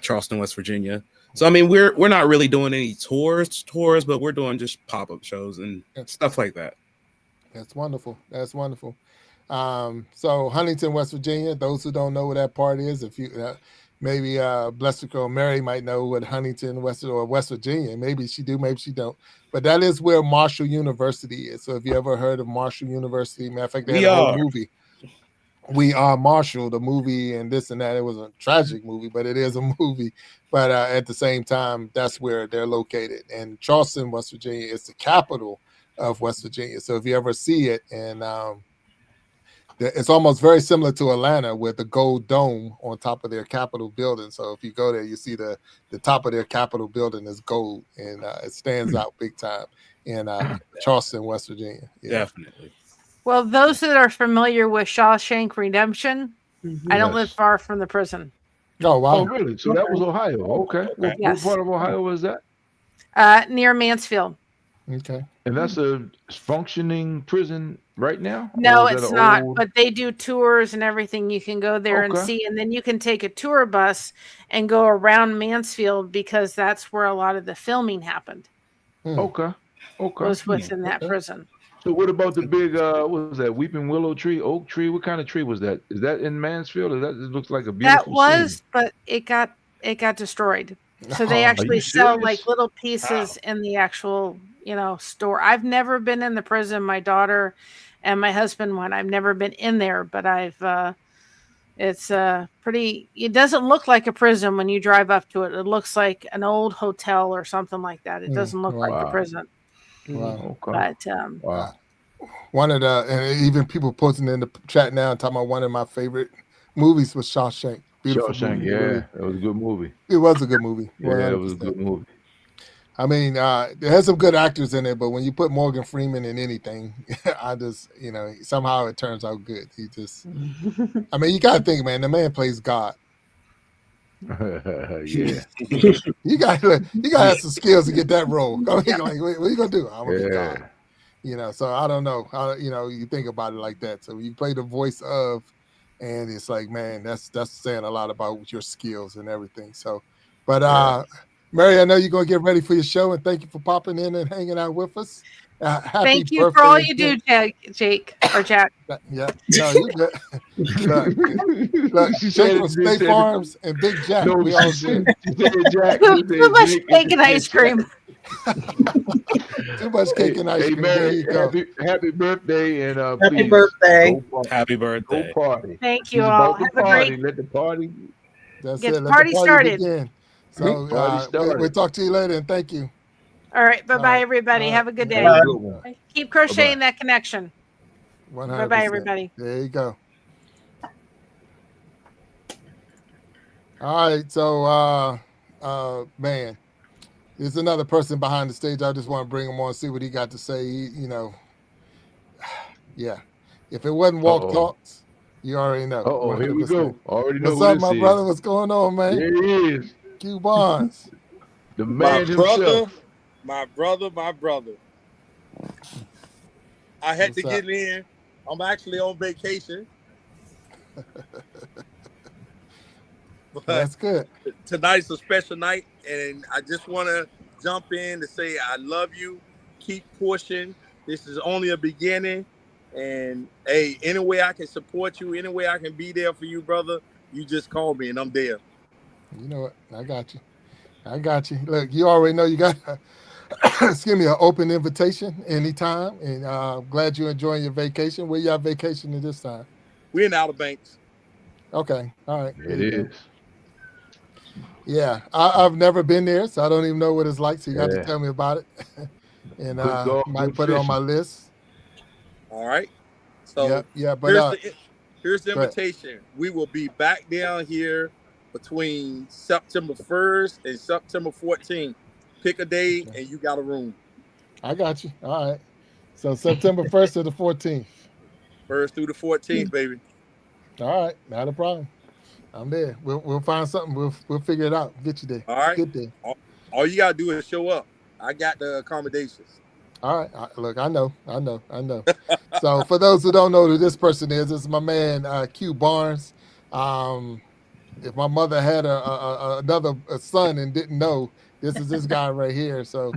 Charleston, West Virginia. So I mean, we're not really doing any tours, but we're doing just pop-up shows and stuff like that. That's wonderful. That's wonderful. So Huntington, West Virginia. Those who don't know where that part is, if you maybe Blessed Girl Mary might know what Huntington, West Virginia. Maybe she do, maybe she don't. But that is where Marshall University is. So if you ever heard of Marshall University, matter of fact, they had a whole movie. We Are Marshall, the movie, and this and that. It was a tragic movie, but it is a movie. But at the same time, that's where they're located. And Charleston, West Virginia is the capital of West Virginia. So if you ever see it, and it's almost very similar to Atlanta with the gold dome on top of their Capitol building. So if you go there, you see the top of their Capitol building is gold, and it stands out big time in Charleston, West Virginia. Yeah. Definitely. Well, those that are familiar with Shawshank Redemption, I don't live far from the prison. Oh, wow. Oh, really? So that was Ohio. Okay. What part of Ohio was that? Near Mansfield. Okay. And that's a functioning prison right now? No, it's not. But they do tours and everything. You can go there and see, and then you can take a tour bus and go around Mansfield because that's where a lot of the filming happened. Okay. Was within that prison. So what about the big what was that, weeping willow tree, oak tree? What kind of tree was that? Is that in Mansfield? Or that it looks like a beautiful scene? But it got destroyed. So they actually sell like little pieces in the actual, store. I've never been in the prison. My daughter and my husband went. I've never been in there, but it's pretty, it doesn't look like a prison when you drive up to it. It looks like an old hotel or something like that. It doesn't look like a prison. Wow. But one of the, and even people posting in the chat now talking about one of my favorite movies was Shawshank. Beautiful movie. Yeah, it was a good movie. It was a good movie. 100%. Yeah, it was a good movie. I mean, it has some good actors in it, but when you put Morgan Freeman in anything, I just, somehow it turns out good. He just, I mean, you got to think, man, the man plays God. Yeah. you got to have some skills to get that role. I mean, like, what are you going to do? I'm going to be God. So I don't know how, you think about it like that. So you play the voice of, and it's like, man, that's saying a lot about your skills and everything. So, but Mary, I know you're going to get ready for your show, and thank you for popping in and hanging out with us. Thank you for all you do, Jake or Jack. Yeah, no, you good. Look, Jake from State Farms and Big Jack. No, we all good. Jack. Too much cake and ice cream. Too much cake and ice cream. Mary, there you go. Happy birthday and happy birthday. Happy birthday. Go party. Thank you all. Have a great. Let the party. That's get it. the party started. Begin. So we'll talk to you later, and thank you. All right. Bye-bye, everybody. Have a good day. Keep crocheting that connection. 100%. Bye-bye, everybody. There you go. All right. So, man, there's another person behind the stage. I just want to bring him on and see what he got to say. Yeah. If it wasn't Walk Talks, you already know. Here we go. Already know what's up, my brother? What's going on, man? There he is. Q Barnes. The man himself. My brother. I had to get in. I'm actually on vacation. That's good. Tonight's a special night, and I just want to jump in to say I love you. Keep pushing. This is only a beginning. And, hey, any way I can support you, any way I can be there for you, brother, you just call me, and I'm there. You know what? I got you. Look, you already know you got excuse me, an open invitation anytime, and I'm glad you're enjoying your vacation. Where y'all vacationing this time? We're in Outer Banks. Okay, all right. It is. Yeah, I've never been there, so I don't even know what it's like. So you got to tell me about it, and might put it on my list. All right. So but here's the invitation. We will be back down here between September 1st and September 14th. Pick a day and you got a room. I got you. All right. So September 1st to the 14th. 1st through the 14th, baby. All right. Not a problem. I'm there. We'll find something. We'll figure it out. Get you there. All right. Get there. All you gotta do is show up. I got the accommodations. All right. Look, I know. So for those who don't know who this person is, this is my man, Q Barnes. If my mother had another son and didn't know, this is this guy right here. So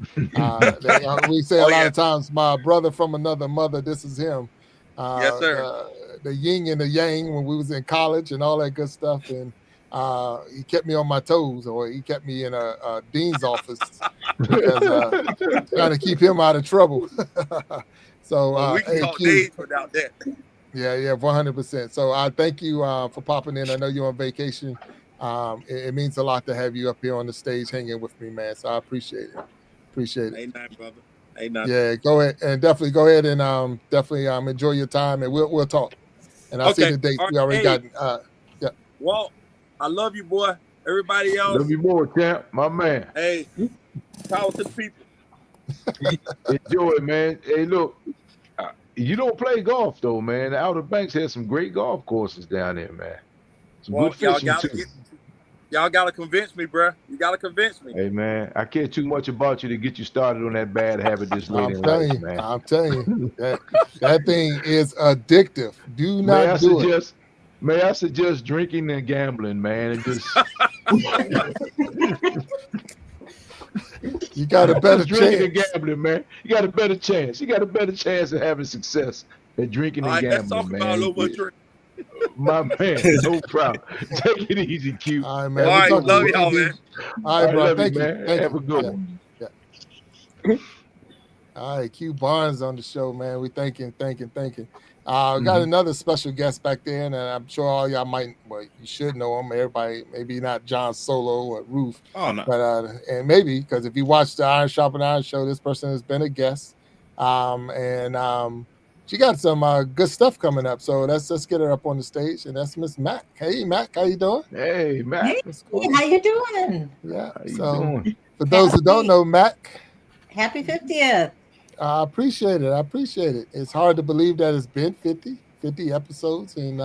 we say a lot of times, my brother from another mother, this is him. Yes, sir. The yin and the yang when we was in college and all that good stuff. And he kept me on my toes, or he kept me in a dean's office because trying to keep him out of trouble. So we can talk days without that. Yeah, 100%. So I thank you for popping in. I know you're on vacation. It means a lot to have you up here on the stage hanging with me, man. So I appreciate it. Ain't nothing, brother. Ain't nothing. Yeah, go ahead and definitely go ahead and definitely enjoy your time, and we'll talk. And I'll see the date. We already got. Yeah. Walt, I love you, boy. Everybody else. Love you more, champ. My man. Hey, power to the people. Enjoy it, man. Hey, look. You don't play golf though, man. The Outer Banks has some great golf courses down there, man. Some good fishing too. Y'all gotta convince me, bruh. You gotta convince me. Hey man, I care too much about you to get you started on that bad habit this late in life, man. I'm telling you that thing is addictive. Do not do it. May I suggest drinking and gambling, man, and just you got a better just drinking and chance. gambling, man. You got a better chance. You got a better chance of having success at drinking All and right, let's gambling, talk about man. over a drink. My man, no problem. Take it easy, Q. All right, man. All right, We'll talk to love you, y'all, KB. man. All right, bro. Love Thank you, you. man. Thank Have you. a good one. Yeah. All right, Q Barnes on the show, man. We thanking. We got another special guest back there, and I'm sure all y'all you should know him. Everybody, maybe not John Solo or Ruth, no. But and maybe because if you watch the Iron Sharpening Iron show, this person has been a guest, and she got some good stuff coming up. So let's get her up on the stage, and that's Miss Mac. Hey, Mac, how you doing? Hey, Mac. Hey, how you doing? Yeah. How you doing? For those who don't know, Mac. Happy 50th. I appreciate it. It's hard to believe that it's been 50 episodes, and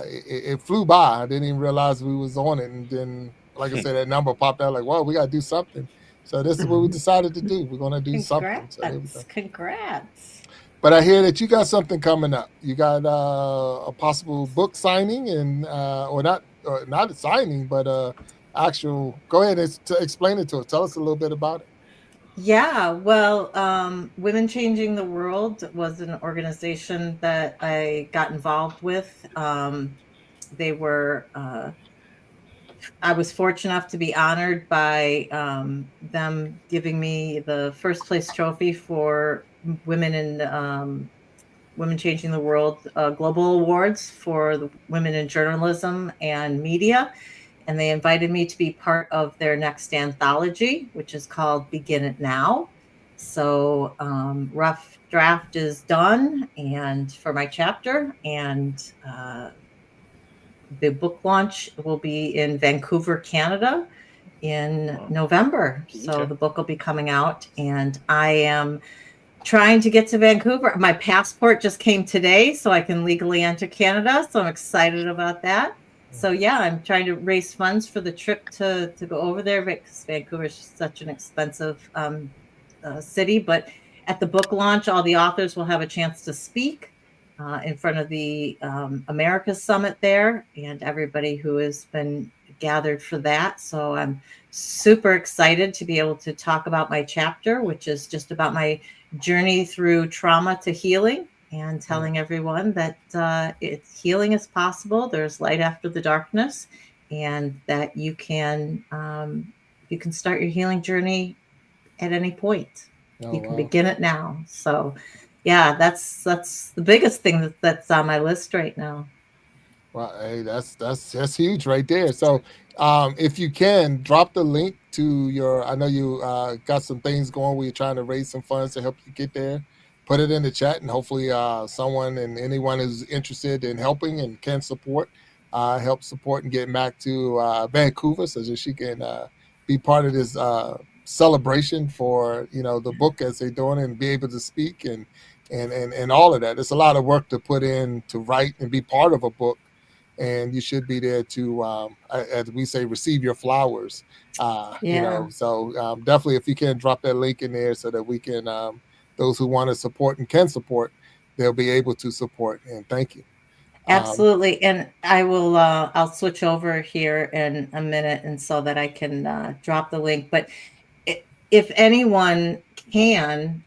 it flew by. I didn't even realize we was on it, and then, like I said, that number popped out. Like, well, we got to do something. So this is what we decided to do. We're going to do something. So here we go. Congrats. But I hear that you got something coming up. You got a possible book signing, and or not a signing, but actual. Go ahead and explain it to us. Tell us a little bit about it. Yeah, well, Women Changing the World was an organization that I got involved with. They were, I was fortunate enough to be honored by them giving me the first place trophy for Women in Women Changing the World Global Awards for the Women in Journalism and Media. And they invited me to be part of their next anthology, which is called Begin It Now. So rough draft is done and for my chapter, and the book launch will be in Vancouver, Canada in November. So the book will be coming out, and I am trying to get to Vancouver. My passport just came today, so I can legally enter Canada. So I'm excited about that. So yeah, I'm trying to raise funds for the trip to go over there, because Vancouver is such an expensive city. But at the book launch, all the authors will have a chance to speak in front of the Americas Summit there, and everybody who has been gathered for that. So I'm super excited to be able to talk about my chapter, which is just about my journey through trauma to healing, and telling everyone that healing is possible. There's light after the darkness, and that you can start your healing journey at any point. You can begin it now. So yeah, that's the biggest thing that's on my list right now. Well, hey, that's huge right there. So if you can drop the link to I know you got some things going where you're trying to raise some funds to help you get there. Put it in the chat, and hopefully someone and anyone who's interested in helping and can support, help support and get Mac to Vancouver so that she can be part of this celebration for the book as they're doing, and be able to speak and all of that. It's a lot of work to put in to write and be part of a book. And you should be there to, as we say, receive your flowers. So definitely, if you can drop that link in there so that we can, those who want to support and can support, they'll be able to support. And thank you. Absolutely. And I will, I'll switch over here in a minute, and so that I can drop the link. But if anyone can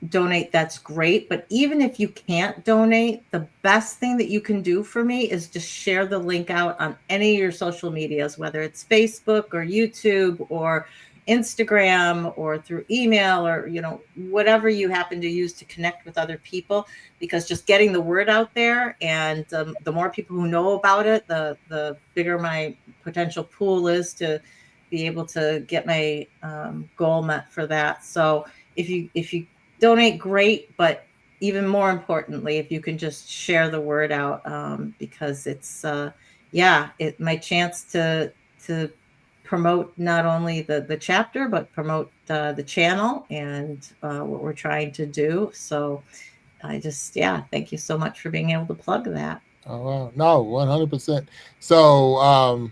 donate, that's great. But even if you can't donate, the best thing that you can do for me is just share the link out on any of your social medias, whether it's Facebook or YouTube or Instagram or through email, or whatever you happen to use to connect with other people, because just getting the word out there, and the more people who know about it, the bigger my potential pool is to be able to get my goal met for that. So if you donate, great, but even more importantly, if you can just share the word out, because it's my chance to promote not only the chapter, but promote the channel and what we're trying to do. So I just thank you so much for being able to plug that. Oh wow, no, 100%. So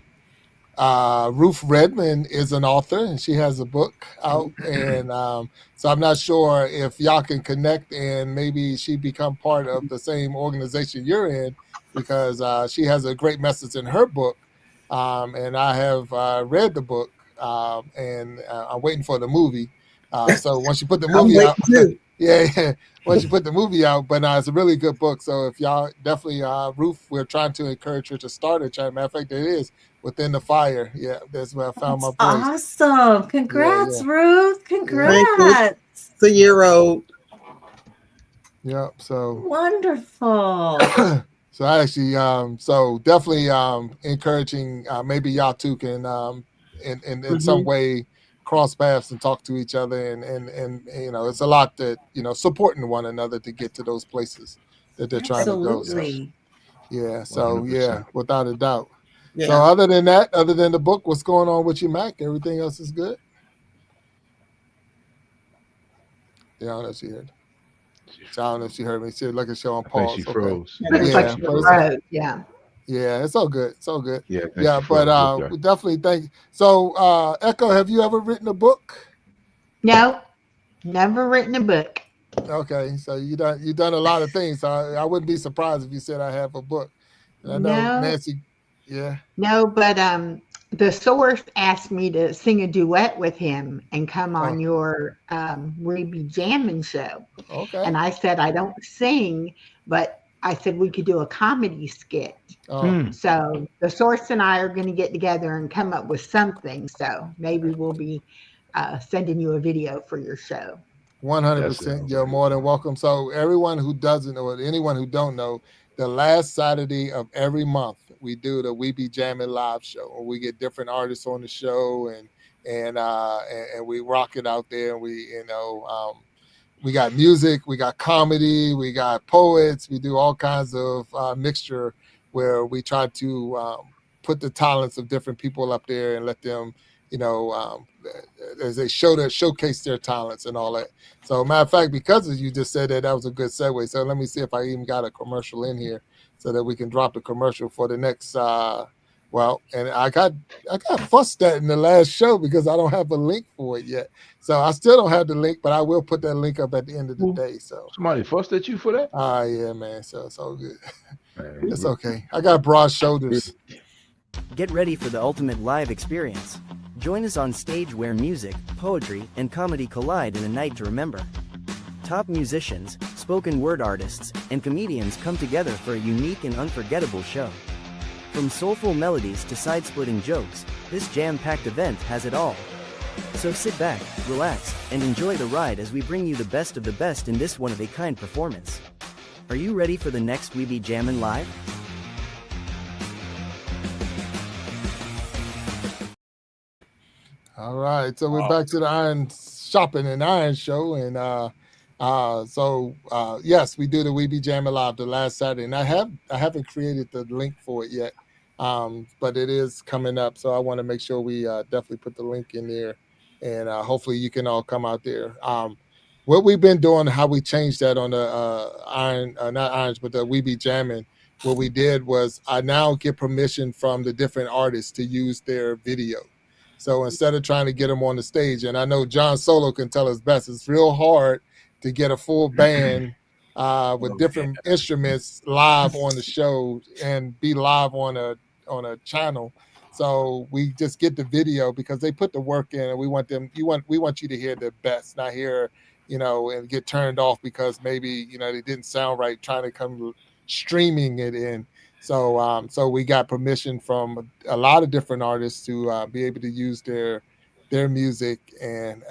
Ruth Redmond is an author, and she has a book out. And so I'm not sure if y'all can connect and maybe she become part of the same organization you're in, because she has a great message in her book. And I have read the book, and I'm waiting for the movie. So once you put the movie out, yeah, once you put the movie out, but it's a really good book. So if y'all definitely, Ruth, we're trying to encourage her to start a channel. Matter of fact, it is Within the Fire. Yeah, that's where I found my voice. Awesome. Congrats, yeah. Ruth. Congrats. It's a year old. Yeah, so wonderful. So I actually, so definitely encouraging, maybe y'all two can in some way cross paths and talk to each other, and it's a lot that supporting one another to get to those places that they're trying to go. So, yeah, so 100%. Yeah, without a doubt. Yeah. So other than that, other than the book, what's going on with you, Mac? Everything else is good? Yeah, that's weird. I don't know if she heard me. She look at show on pause. She froze. Okay. Yeah, it's all good. It's all good. Yeah, but we definitely thank. So, Echo, have you ever written a book? No, never written a book. Okay, so you done a lot of things. So I wouldn't be surprised if you said I have a book. And I know Nancy. Yeah. No, but the source asked me to sing a duet with him and come on your We Be Jamming show. Okay. And I said I don't sing, but I said we could do a comedy skit. So the source and I are going to get together and come up with something. So maybe we'll be sending you a video for your show. 100%. You're more than welcome. So everyone who doesn't know, or anyone who don't know, the last Saturday of every month, we do the We Be Jamming live show, where we get different artists on the show, and we rock it out there. And we got music, we got comedy, we got poets. We do all kinds of mixture where we try to put the talents of different people up there and let them, as they showcase their talents and all that. So, matter of fact, because you just said that, that was a good segue. So let me see if I even got a commercial in here so that we can drop the commercial for the next. And I got fussed at in the last show because I don't have a link for it yet. So I still don't have the link, but I will put that link up at the end of the day. So somebody fussed at you for that? Yeah, man. So it's all good. It's okay. I got broad shoulders. Get ready for the ultimate live experience. Join us on stage where music, poetry, and comedy collide in a night to remember. Top musicians, spoken word artists, and comedians come together for a unique and unforgettable show. From soulful melodies to side-splitting jokes, this jam-packed event has it all. So sit back, relax, and enjoy the ride as we bring you the best of the best in this one-of-a-kind performance. Are you ready for the next We Be Jammin' Live? All right, so we're back to the Iron Shopping and Iron Show, and yes, we do the We Be Jammin' Live the last Saturday, and I haven't created the link for it yet, but it is coming up, so I want to make sure we definitely put the link in there, and hopefully you can all come out there. What we've been doing, how we changed that on the not Irons, but the We Be Jammin', what we did was I now get permission from the different artists to use their video. So instead of trying to get them on the stage, and I know John Solo can tell us best, it's real hard to get a full band with different instruments live on the show and be live on a channel. So we just get the video because they put the work in, and we want you to hear the best, not hear, and get turned off because maybe they didn't sound right trying to come streaming it in. So we got permission from a lot of different artists to be able to use their music and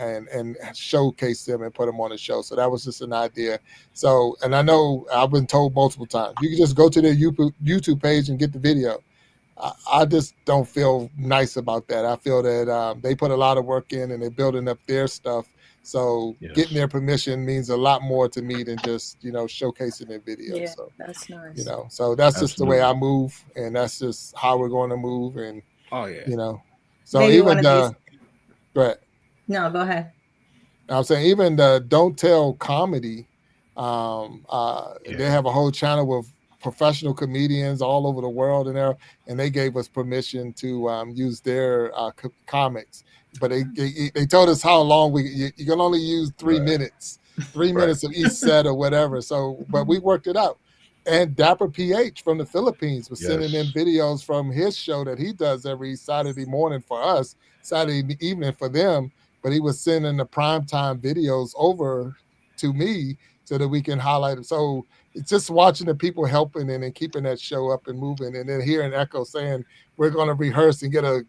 showcase them and put them on the show. So that was just an idea. So, and I know I've been told multiple times, you can just go to their YouTube page and get the video. I just don't feel nice about that. I feel that they put a lot of work in and they're building up their stuff. So getting their permission means a lot more to me than just, showcasing their video. Yeah, so that's nice. So that's just the way I move, and that's just how we're going to move. And, so maybe even go ahead. No, go ahead. I'm saying even the Don't Tell Comedy, they have a whole channel with professional comedians all over the world in there, and they gave us permission to use their comics. But they told us how long you can only use 3 minutes, 3 minutes of each set or whatever. So, but we worked it out. And Dapper PH from the Philippines was sending in videos from his show that he does every Saturday morning for us, Saturday evening for them. But he was sending the primetime videos over to me so that we can highlight them. So it's just watching the people helping and keeping that show up and moving. And then hearing Echo saying, we're going to rehearse and get a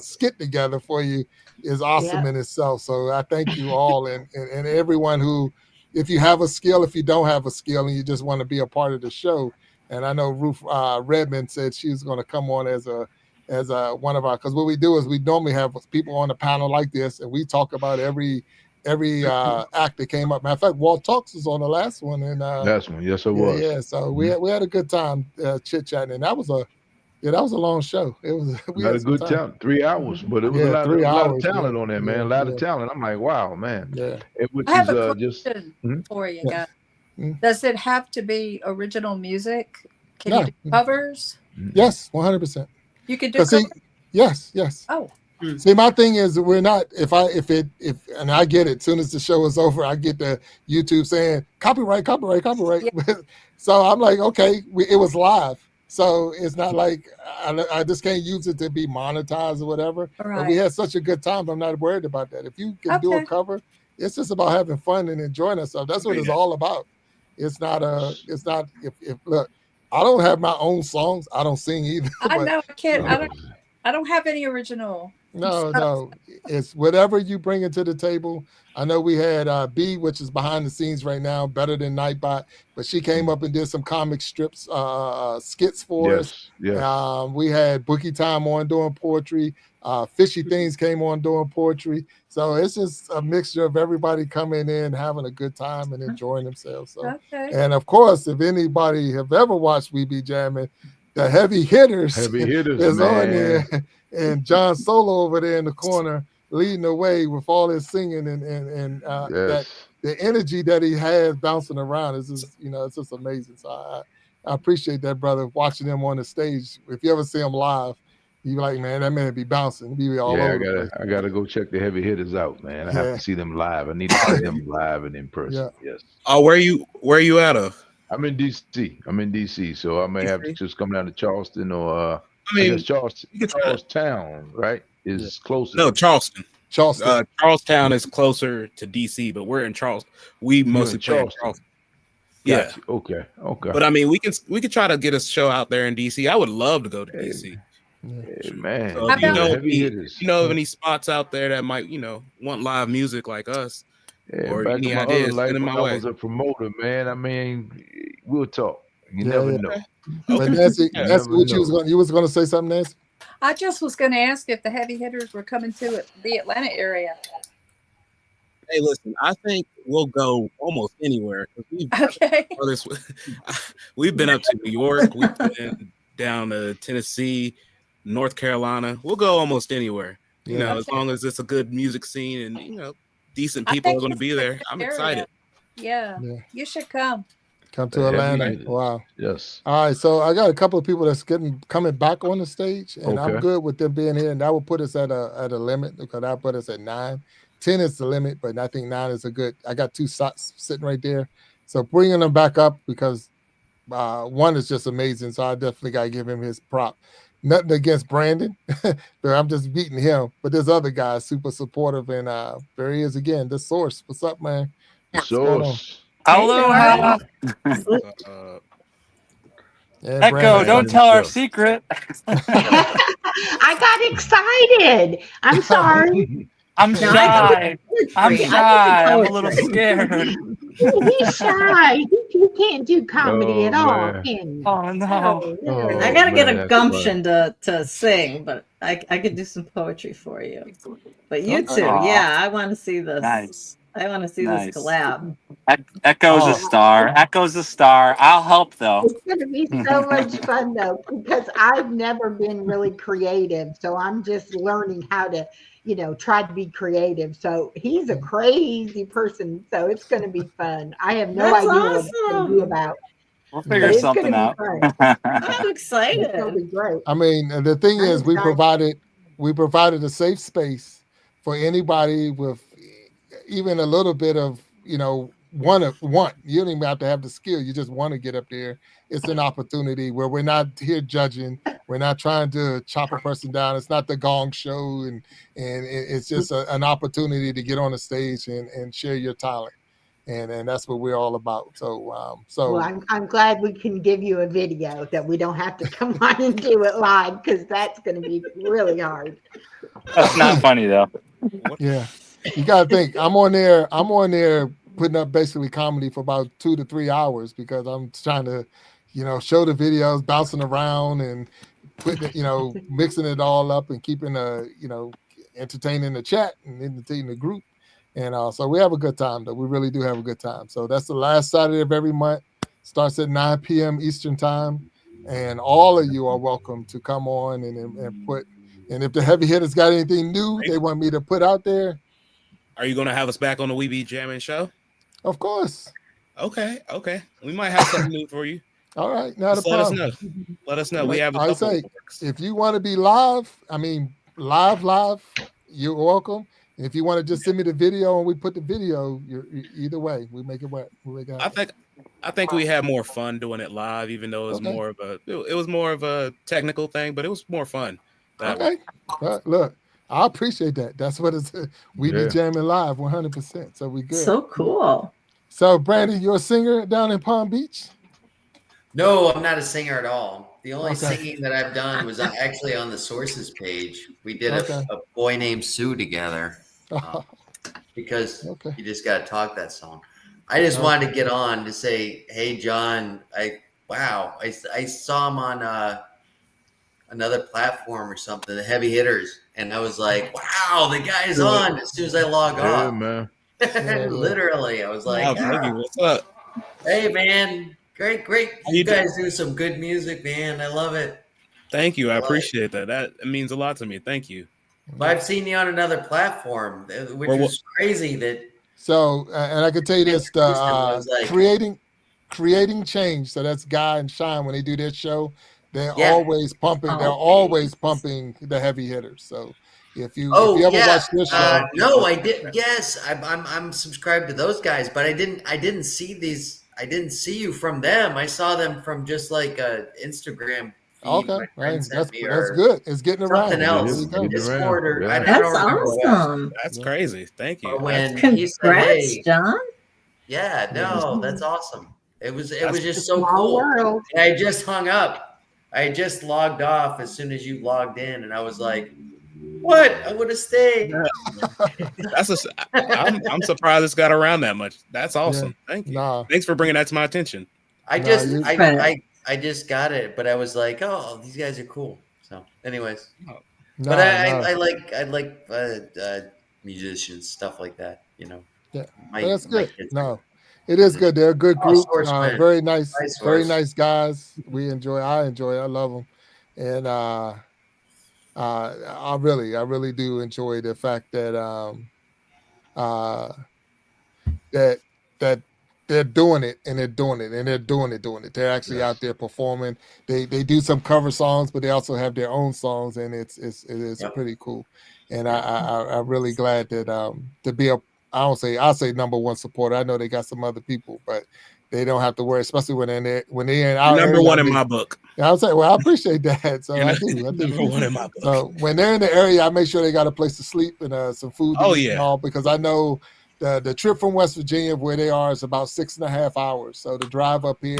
skit together for you is awesome in itself. So I thank you all and everyone who, if you have a skill, if you don't have a skill and you just want to be a part of the show. And I know Ruth Redmond said she was going to come on as one of our, because what we do is we normally have people on a panel like this and we talk about every act that came up. Matter of fact, Walt Talks was on the last one. And last one, yes, it was. Yeah, so we had a good time chit-chatting, and that was a long show. It was we had a good time. 3 hours, but it was a lot of talent on there, man. A lot of talent. I'm like, wow, man. Yeah. I have a question for you guys. Does it have to be original music? Can you do covers? Yes, 100%. You could do covers? Yes. Oh. See, my thing is we're not, if and I get it, as soon as the show is over, I get the YouTube saying copyright. Yeah. So I'm like, okay, it was live. So it's not like I just can't use it to be monetized or whatever. Right. But we had such a good time. I'm not worried about that. If you can do a cover, it's just about having fun and enjoying ourselves. That's what it's all about. It's not if look, I don't have my own songs. I don't sing either. I know I can't. I don't have any original. No. It's whatever you bring into the table. I know we had B, which is behind the scenes right now, Better Than Nightbot, but she came up and did some comic strips, skits for us. Yes. We had Bookie Time on doing poetry. Fishy Things came on doing poetry. So it's just a mixture of everybody coming in, having a good time and enjoying themselves. So, and of course, if anybody have ever watched We Be Jamming, the Heavy Hitters is on there. And John Solo over there in the corner leading the way with all his singing and that the energy that he has bouncing around is just, it's just amazing. So I appreciate that, brother, watching him on the stage. If you ever see him live, you're like, man, that man be bouncing. He be all over the place. I gotta go check the Heavy Hitters out, man. I have to see them live. I need to see them live and in person. Yes. Oh, where are you at? I'm in DC. So I may have to just come down to Charleston or I guess Charlestown, right? Is closer. No, Charleston. Charlestown is closer to DC, but we're in Charleston. We mostly play in Charleston. Yeah. Okay. But I mean, we could try to get a show out there in DC. I would love to go to DC. Hey, man. So if you know of any spots out there that might, want live music like us, or back any in my ideas, other life, send them my I way. was a promoter, man. I mean, we'll talk. You never know. But Nancy, what you was going to say something, Nancy? I just was going to ask if the Heavy Hitters were coming to the Atlanta area. Hey, listen, I think we'll go almost anywhere. We've been up to New York. We've been down to Tennessee, North Carolina. We'll go almost anywhere. As long as it's a good music scene and, decent people are going to be there. I'm excited. Yeah, you should come. Come to Atlanta. Wow. Yes. All right. So I got a couple of people that's coming back on the stage, and I'm good with them being here. And that will put us at a limit because that put us at 9. 10 is the limit, but I think 9 is a good. I got 2 slots sitting right there. So bringing them back up because one is just amazing. So I definitely got to give him his prop. Nothing against Brandon, but I'm just beating him. But this other guy is super supportive, and there he is again. The Source. What's up, man? Source. Aloha. Echo, don't tell our secret. I got excited. I'm sorry. I'm shy. I'm a little scared. He's shy. You can't do comedy at all, can you? Oh no. I gotta get a gumption to sing, but I could do some poetry for you. But you too, I want to see this. Nice. I want to see this collab. Echo's a star. Echo's a star. I'll help though. It's going to be so much fun though, because I've never been really creative. So I'm just learning how to, try to be creative. So he's a crazy person. So it's going to be fun. I have no idea what it's going to be about. We'll figure something out. I'm excited. It's gonna be great. I mean, the thing is, we provided a safe space for anybody with even a little bit of, you know, want. You don't even have to have the skill. You just want to get up there. It's an opportunity where we're not here judging. We're not trying to chop a person down. It's not the gong show, and it's just an opportunity to get on the stage and share your talent. And that's what we're all about. So, well, I'm glad we can give you a video that we don't have to come on and do it live, because that's going to be really hard. That's not funny though. Yeah, you got to think. I'm on there putting up basically comedy for about 2 to 3 hours because I'm trying to, you know, show the videos, bouncing around and putting it, you know, mixing it all up and keeping you know, entertaining the chat and entertaining the group. And so we have a good time, though. We really do have a good time. So that's the last Saturday of every month. Starts at 9 p.m. Eastern time. And all of you are welcome to come on and put. And if the heavy hitters got anything new they want me to put out there. Are you going to have us back on the We Be Jamming show? Of course. Okay. We might have something new for you. All right. Not Just a problem. let us know. Let us know. We have a I couple. say, if you want to be live, I mean, live, you're welcome. If you want to just send me the video and we put the video, either way, we make it work. I think we had more fun doing it live, even though it was more of a technical thing, but it was more fun. Okay. Look, I appreciate that. That's what it's. We be jamming live 100%. So we good. So cool. So Brandon, you're a singer down in Palm Beach? No, I'm not a singer at all. The only singing that I've done was actually on the Sources page. We did a Boy Named Sue together. Because you just got to talk that song. I just wanted to get on to say, hey, John, I saw him on another platform or something, the Heavy Hitters. And I was like, wow, the guy's on as soon as I log off. Man. Literally, I was like, what's up? Hey, man. Great. You guys do some good music, man. I love it. Thank you. I appreciate that. That means a lot to me. Thank you. But I've seen you on another platform, which was crazy. So, and I can tell you this: creating change. So that's Guy and Shine when they do their show. They're always pumping. They're always pumping the heavy hitters. So if you ever watch this show, no, I did. Yes, I'm subscribed to those guys, but I didn't see these. I didn't see you from them. I saw them from just like a Instagram. Okay, right. That's good. It's getting around. Something else. Discord or I don't remember awesome. That's crazy. Thank you. When Congrats, John. Yeah, no, that's awesome. It was just so cool. And I just hung up. I just logged off as soon as you logged in, and I was like, "What? I would have stayed." I'm surprised it's got around that much. That's awesome. Thank you. Thanks for bringing that to my attention. I just got it, but I was like, "Oh, these guys are cool." So, anyways, I like musicians, stuff like that. You know. Yeah, that's good. It is good. They're a good group. Very nice, very nice guys. I enjoy it. I love them, and I really do enjoy the fact that that they're doing it and they're doing it. They're actually out there performing. They do some cover songs, but they also have their own songs, and it is pretty cool. And I'm really glad that to be I'll say number one supporter. I know they got some other people, but they don't have to worry, especially when they're in our number area. One in my book. Yeah, I'll say, well, I appreciate that. So I do. Number one in my book. So when they're in the area, I make sure they got a place to sleep and some food to eat and all, because I know the trip from West Virginia where they are is about 6.5 hours. So the drive up here,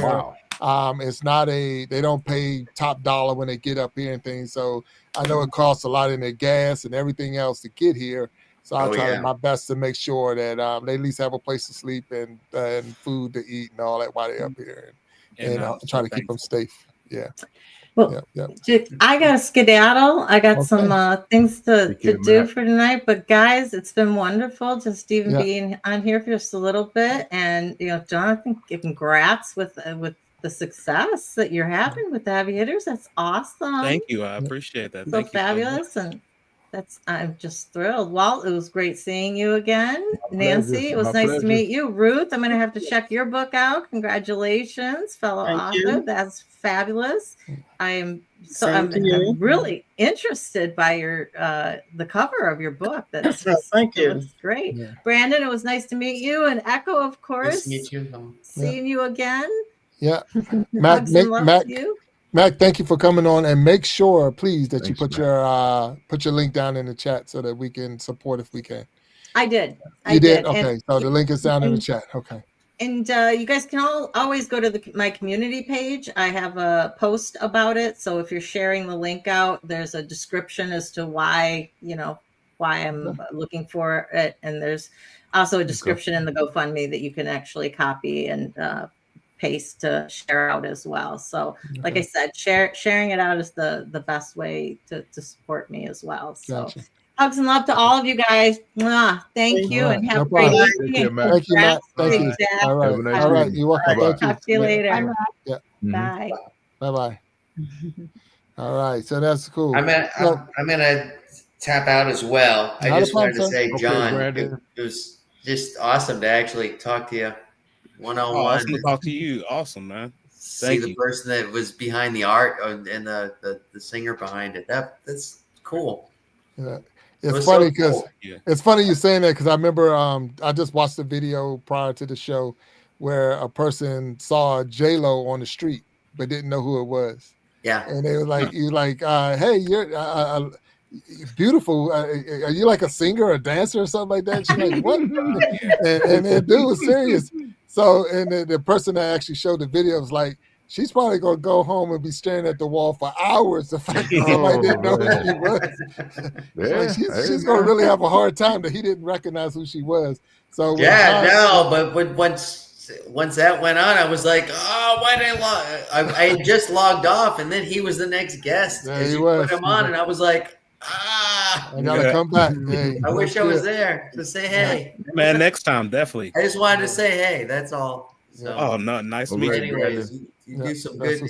it's not they don't pay top dollar when they get up here and things. So I know it costs a lot in their gas and everything else to get here. So I try my best to make sure that they at least have a place to sleep and food to eat and all that while they're up here, and try to keep them safe. Yeah. Well, I got to skedaddle. I got some things to do for tonight. But guys, it's been wonderful just even being on here for just a little bit. And Jonathan, congrats with the success that you're having with the Heavy Hitters. That's awesome. Thank you. I appreciate that. So fabulous. And I'm just thrilled. Walt, it was great seeing you again. Nancy, it was My nice pleasure. to meet you. Ruth, I'm going to have to check your book out. Congratulations, fellow author. That's fabulous. I'm really interested by your the cover of your book. Thank you. It looks great. Yeah. Brandon, it was nice to meet you. And Echo, of course. Nice to meet you. Seeing you again. Yeah. Mac, you. Mac, thank you for coming on, and make sure, please, that you put your link down in the chat so that we can support if we can. I did. You did? Okay, so the link is down in the chat. Okay. And you guys can always go to my community page. I have a post about it. So if you're sharing the link out, there's a description as to why I'm looking for it. And there's also a description in the GoFundMe that you can actually copy and paste to share out as well. So like I said, sharing it out is the best way to support me as well. So gotcha. Hugs and love to all of you guys. Mwah. Thank you and have a great evening. Thank you, Matt. Thank you. All right. Nice all right. You're welcome. Thank you. Talk to you later. Yeah. Bye. Bye-bye. All right. So that's cool. I'm gonna tap out as well. I just wanted to say, John, it was just awesome to actually talk to you one-on-one. Awesome to talk to you. Awesome, man. See the person that was behind the art and the singer behind it. That's cool. Yeah. It's funny because it's funny you saying that because I remember I just watched a video prior to the show where a person saw J-Lo on the street but didn't know who it was. Yeah. And they were like, hey, you're beautiful. Are you like a singer or a dancer or something like that? She's like, what? and the dude was serious. So, and the person that actually showed the video was like, she's probably going to go home and be staring at the wall for hours. The fact that somebody didn't know who she was. She's going to really have a hard time that he didn't recognize who she was. So but once that went on, I was like, oh, why did I had just logged off, and then he was the next guest because you put him on, and I was like, I gotta come back. Hey, I wish I was there to say hey. Man, next time, definitely. I just wanted to say hey, that's all. So, oh, no, nice to meet you. Anyways, you do some good.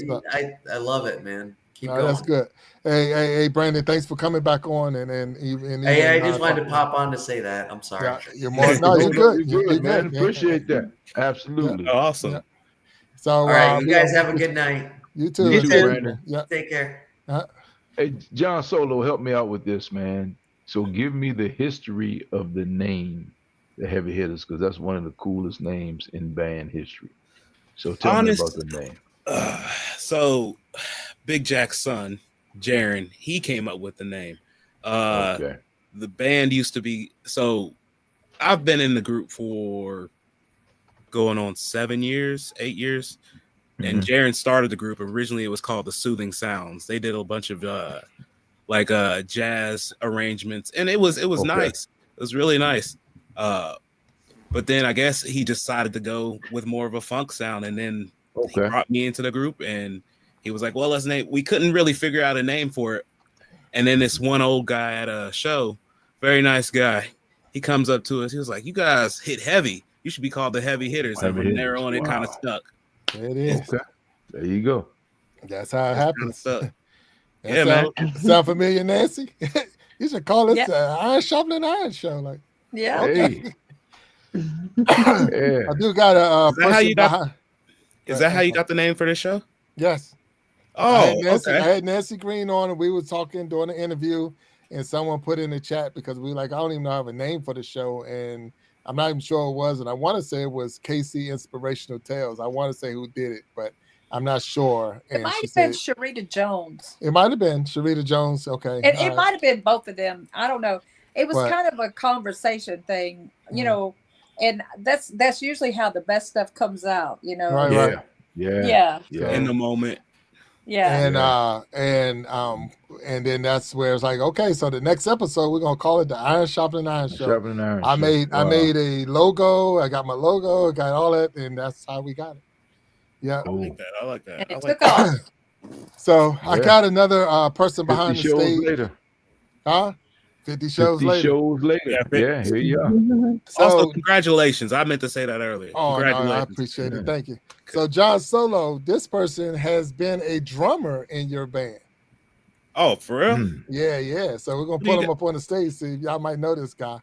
I love it, man. Keep going. That's good. Hey, Brandon, thanks for coming back on. And I just wanted to pop on to say that. I'm sorry. Yeah, you're good. You're good, man. Appreciate that. Absolutely. Yeah. Awesome. Yeah. So, all right, you guys have a good night. You too. You too, Brandon. Yeah. Take care. Hey, John Solo, help me out with this, man. So give me the history of the name, the Heavy Hitters, because that's one of the coolest names in band history. So tell me about the name. So Big Jack's son, Jaron, he came up with the name. The band used to be, so I've been in the group for going on 8 years. And Jaron started the group. Originally, it was called the Soothing Sounds. They did a bunch of jazz arrangements, and it was nice. It was really nice. But then I guess he decided to go with more of a funk sound, and then he brought me into the group, and he was like, "Well, let's name." We couldn't really figure out a name for it, and then this one old guy at a show, very nice guy, he comes up to us. He was like, "You guys hit heavy. You should be called the Heavy Hitters." And from there on, it kind of stuck. There it is. Okay. There you go. That's how it happens. Yeah, man. Sound familiar, Nancy? You should call this Iron Sharpening Iron Show. Like, yeah. Hey. I do got a person behind. Is that how you got the name for this show? Yes. Oh, I had Nancy Green on, and we were talking during the interview, and someone put in the chat because we were like, I don't even know I have a name for the show, and I'm not even sure it was, and I want to say it was KC Inspirational Tales. I want to say who did it, but I'm not sure. It might have been Sharita Jones. It might have been Sharita Jones. Okay. It might have been both of them. I don't know. It was kind of a conversation thing, you know, and that's usually how the best stuff comes out, you know. Right. Yeah. In the moment. Yeah. And then that's where it's like, okay, so the next episode we're gonna call it the Iron Sharpening Iron Show. I made a logo. I got my logo. I got all that, and that's how we got it. Yeah, I like that. And it took off. So I got another person behind the stage. Later. 50 shows later. Yeah, here you are. So, also, congratulations. I meant to say that earlier. Congratulations. No, I appreciate it. Thank you. So John Solo, this person has been a drummer in your band. Oh, for real? Yeah. So we're gonna pull him up on the stage. See, y'all might know this guy.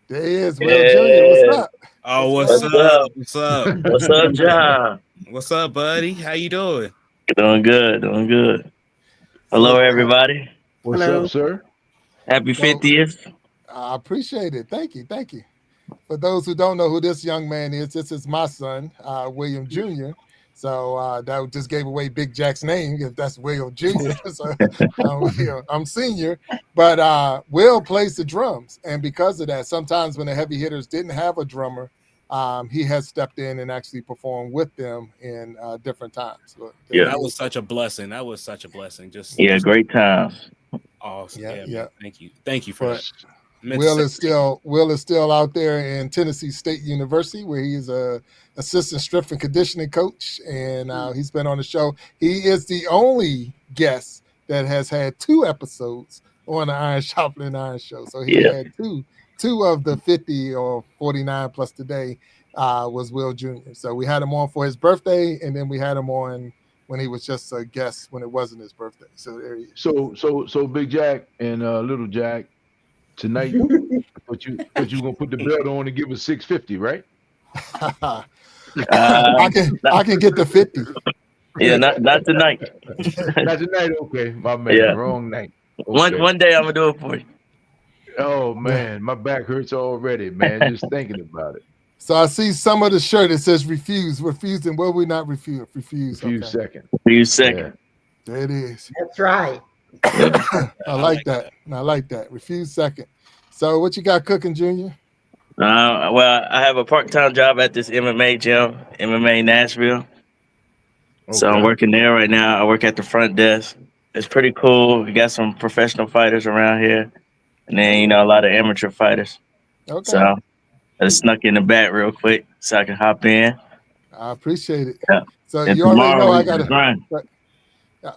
There he is, Yeah. Will Jr. What's up? Oh, what's up? What's up? What's up, John? What's up, buddy? How you doing? Doing good. Doing good. Hello, So, everybody. What's up, sir? Happy 50th. I appreciate it. Thank you. For those who don't know who this young man is, this is my son, William Jr. So that just gave away Big Jack's name if that's William Jr. So I'm senior, but Will plays the drums, and because of that, sometimes when the heavy hitters didn't have a drummer, he has stepped in and actually performed with them in different times. That was such a blessing. Just great times. Awesome. Yeah. Thank you for that. Will is still out there in Tennessee State University, where he's a assistant strength and conditioning coach, and he's been on the show. He is the only guest that has had 2 episodes on the Iron Sharpening Iron Show. So he had two of the 50 or 49 plus today was Will Jr. So we had him on for his birthday, and then we had him on when he was just a guest when it wasn't his birthday. So there he is. So Big Jack and Little Jack. Tonight, but you gonna put the belt on and give us 650, right? I can get the 50. Yeah, not tonight. Not tonight, okay. My man, wrong night. Okay. One day I'm gonna do it for you. Oh man, my back hurts already, man, just thinking about it. So I see some of the shirt. It says refuse. Refusing. Will we not refuse? Refuse. Second. Refuse second. There it is. That's right. I like that. Refuse second. So what you got cooking, Junior? Well, I have a part-time job at this MMA gym, MMA Nashville. Okay. So I'm working there right now. I work at the front desk. It's pretty cool. We got some professional fighters around here, and then a lot of amateur fighters. Okay. So I just snuck in the back real quick so I can hop in. I appreciate it. Yeah. So and you already know I got to grind.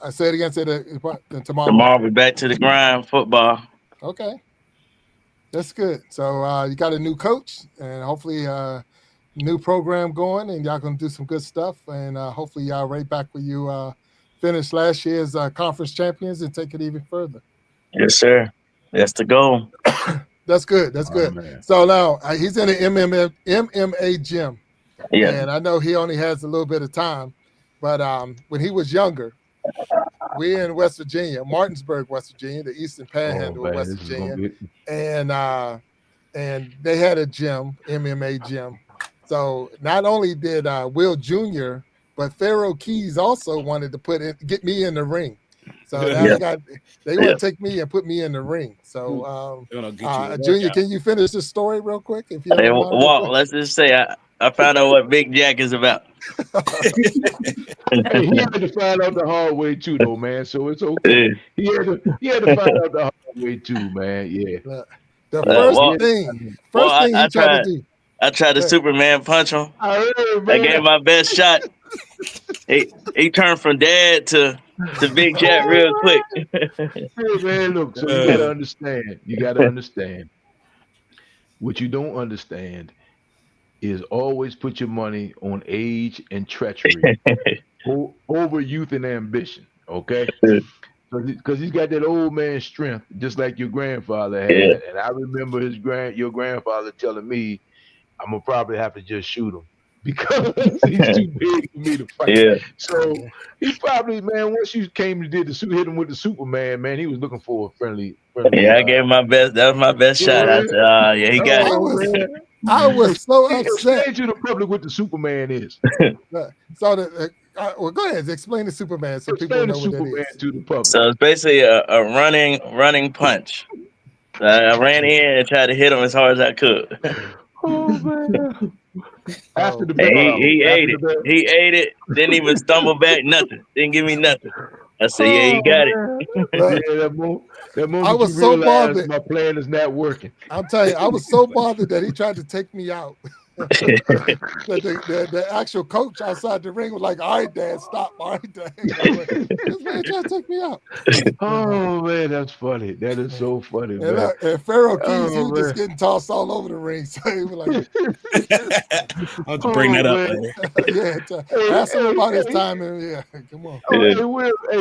I say it again. Say that tomorrow. Tomorrow we're back to the grind, football. Okay, that's good. So you got a new coach, and hopefully new program going, and y'all gonna do some good stuff, and hopefully y'all right back where you finished last year's conference champions and take it even further. Yes, sir. That's the goal. That's good. That's good. Man. So now he's in an MMA gym. Yeah. And I know he only has a little bit of time, but when he was younger, we're in West Virginia, Martinsburg, West Virginia, the Eastern Panhandle of West Virginia, and they had a gym, MMA gym. So not only did Will Jr., but Pharaoh Keys also wanted to get me in the ring. So they want to take me and put me in the ring. So Junior, can you finish this story real quick? If you Walt, let's just say I found out what Big Jack is about. Hey, he had to find out the hard way too, though, man. So it's okay. He had to find out the hard way too, man. Yeah. The first thing he tried to do. I tried to Superman punch him. I gave my best shot. He turned from dad to Big Jack real quick. Hey man, look. So you gotta understand. You gotta understand. What you don't understand is always put your money on age and treachery over youth and ambition. Okay. Because he's got that old man strength, just like your grandfather had. Yeah. And I remember your grandfather telling me, I'm gonna probably have to just shoot him because he's too big for me to fight. Yeah. So he probably, man, once you came and hit him with the Superman, man, he was looking for a friendly. Yeah, I gave my best. That was my best shot. I said, he got it. I was so upset. Explain to the public what the Superman is. So well, go ahead. Explain the Superman so people know what that is. To the public. So it's basically a running punch. So I ran in and tried to hit him as hard as I could. Oh man! After the he ate it. He ate it. Didn't even stumble back. Nothing. Didn't give me nothing. I said, "Yeah, you got it." Yeah, that moment I was so bothered. My plan is not working. I'm telling you, I was so bothered that he tried to take me out. the actual coach outside the ring was like, "All right, Dad, stop. All right, Dad." This man trying to take me out. Oh man, that's funny. That is so funny, and man. Look, and Pharaoh Keys, he was just getting tossed all over the ring. So he was like, I'll have to bring that up later. Ask him about his time. And yeah, come on. Hey,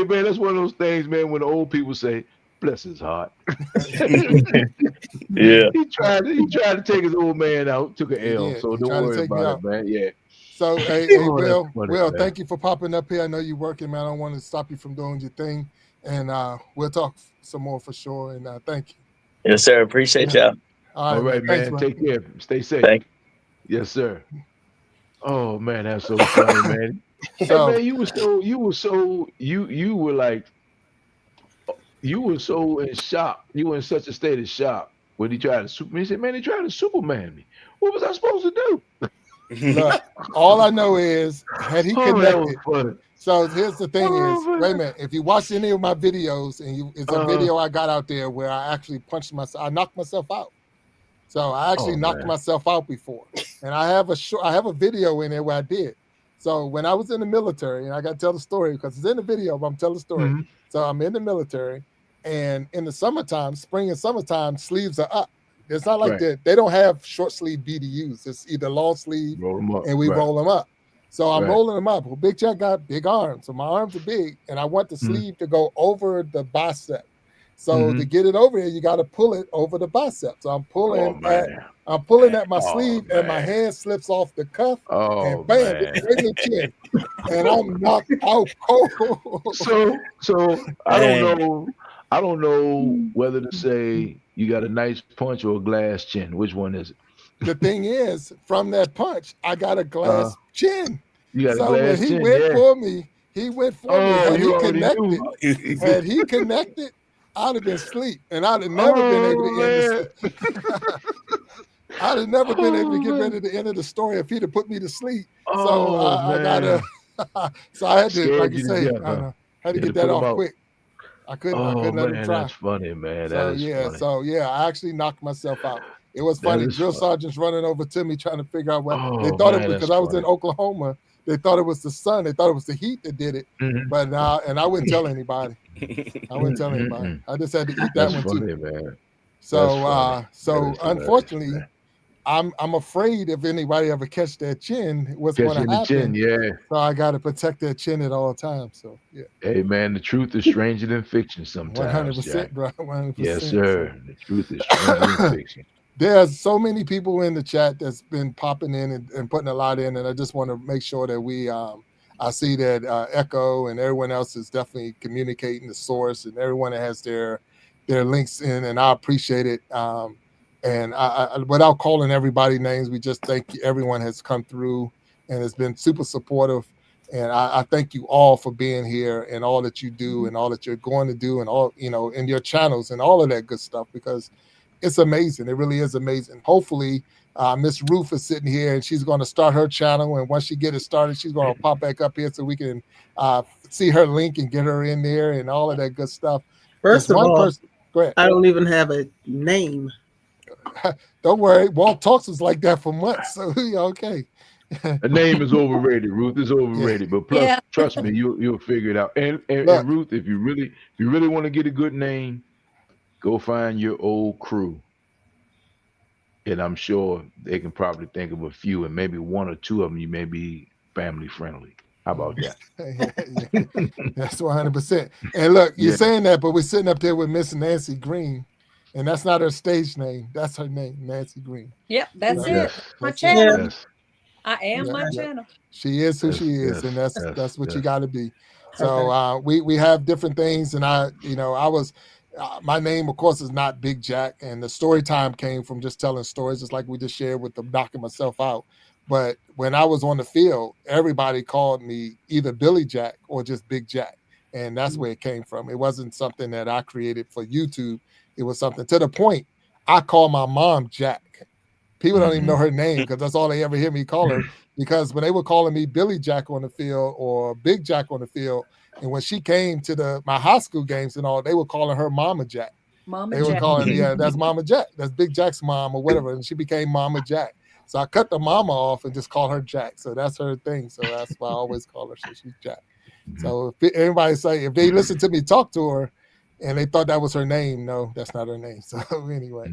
man, that's one of those things, man, when the old people say, bless his heart. Yeah. He tried to take his old man out, took an L. So don't worry about it, man. Yeah. So, hey, Will, thank you for popping up here. I know you're working, man. I don't want to stop you from doing your thing. And we'll talk some more for sure. And thank you. Yes, sir. Appreciate y'all. All right, man. Thanks, take care. Stay safe. Yes, sir. Oh man, that's so funny, man. So, hey, man, you were so in shock. You were in such a state of shock when he tried to he said, man, he tried to Superman me. What was I supposed to do? Look, all I know is had he connected. So here's the thing is, wait a minute. If you watch any of my videos, and it's a video I got out there where I actually punched myself, I knocked myself out. So I actually knocked myself out before, and I have a video in there where I did. So when I was in the military, and I got to tell the story because it's in the video, but I'm telling the story. Mm-hmm. So I'm in the military, and in the summertime, spring and summertime, sleeves are up. It's not like they don't have short sleeve BDUs. It's either long sleeve, and we roll them up. So I'm rolling them up. Well, Big Jack got big arms, so my arms are big, and I want the sleeve to go over the bicep. So to get it over here, you got to pull it over the bicep. So I'm pulling at my sleeve, and my hand slips off the cuff, and bam, it's right in the chin, and I'm knocked out cold. So I don't know whether to say you got a nice punch or a glass chin. Which one is it? The thing is, from that punch, I got a glass chin. You got so a glass when he chin, went for me, Had he connected, I'd have been asleep, and I'd have never been able to end the I'd have never been able to get ready to end of the story if he'd have put me to sleep. So I gotta. So I had to, like you say, I had to get that off quick. I couldn't let him try. That's funny, man. So I actually knocked myself out. It was funny. Drill sergeants running over to me trying to figure out what they thought it was because I was in Oklahoma. They thought it was the sun. They thought it was the heat that did it. But now, and I wouldn't tell anybody. I just had to eat that one funny, too. Man. So unfortunately, I'm afraid if anybody ever catch that chin, what's going to happen? So I got to protect that chin at all times. So yeah. Hey man, the truth is stranger than fiction sometimes. 100%, bro. 100%. Yes, sir. The truth is stranger than fiction. There's so many people in the chat that's been popping in and putting a lot in, and I just want to make sure that we I see that Echo and everyone else is definitely communicating the source, and everyone that has their links in, and I appreciate it. And I, without calling everybody names, we just thank everyone has come through and has been super supportive. And I thank you all for being here and all that you do and all that you're going to do and all, in your channels and all of that good stuff, because it's amazing. It really is amazing. Hopefully, Miss Ruth is sitting here and she's going to start her channel. And once she get it started, she's going to pop back up here so we can see her link and get her in there and all of that good stuff. First of all, go ahead. I don't even have a name. Don't worry. Walt Talks was like that for months. So okay. A name is overrated, Ruth. It's overrated. But plus, trust me, you'll figure it out. And Ruth, if you really want to get a good name, go find your old crew. And I'm sure they can probably think of a few, and maybe one or two of them you may be family friendly. How about that? That's 100%. And look, you're saying that, but we're sitting up there with Miss Nancy Green, and that's not her stage name. That's her name, Nancy Green. Yep, that's it. Yes. My channel. Yes. I am my channel. She is who she is, and that's what you got to be. So we have different things, and I was. My name, of course, is not Big Jack, and the story time came from just telling stories, just like we just shared with the knocking myself out. But when I was on the field, everybody called me either Billy Jack or just Big Jack, and that's where it came from. It wasn't something that I created for YouTube. It was something to the point I call my mom Jack. People don't even know her name because that's all they ever hear me call her. Because when they were calling me Billy Jack on the field or Big Jack on the field, and when she came to my high school games and all, they were calling her Mama Jack. They were calling, that's Mama Jack. That's Big Jack's mom or whatever. And she became Mama Jack. So I cut the mama off and just call her Jack. So that's her thing. So that's why I always call her. So she's Jack. So if anybody say, if they listen to me talk to her and they thought that was her name, no, that's not her name. So anyway,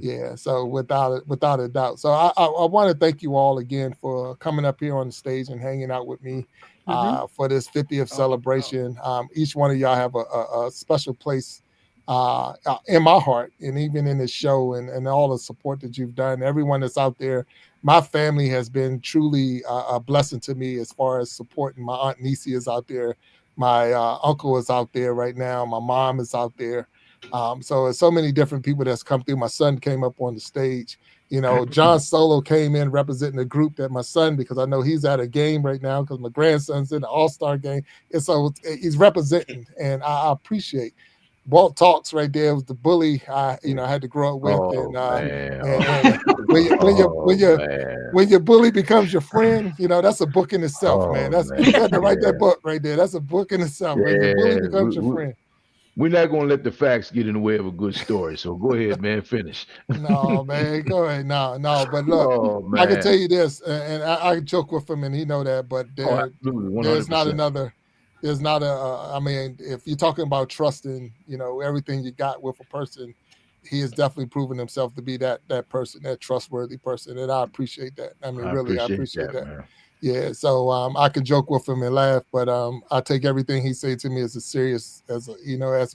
yeah. So without a doubt. So I want to thank you all again for coming up here on the stage and hanging out with me for this 50th celebration. Each one of y'all have a special place in my heart, and even in this show, and all the support that you've done. Everyone that's out there, my family has been truly a blessing to me as far as supporting. My aunt Nisi is out there, my uncle is out there right now, my mom is out there. So there's so many different people that's come through. My son came up on the stage. You know, John Solo came in representing the group that my son, because I know he's at a game right now because my grandson's in the All-Star game. And so he's representing, and I appreciate. Walt Talks right there was the bully I had to grow up with, and when your bully becomes your friend, that's a book in itself, man. You had to write that book right there. That's a book in itself. When your bully becomes your friend. We're not going to let the facts get in the way of a good story. So go ahead, man. Finish. No, man. Go ahead. No. But look, I can tell you this, and I joke with him, and he know that. But there's not another. There's not I mean, if you're talking about trusting, everything you got with a person, he has definitely proven himself to be that person, that trustworthy person, and I appreciate that. I mean, really, I appreciate that. Man. Yeah, so I can joke with him and laugh, but I take everything he said to me as serious as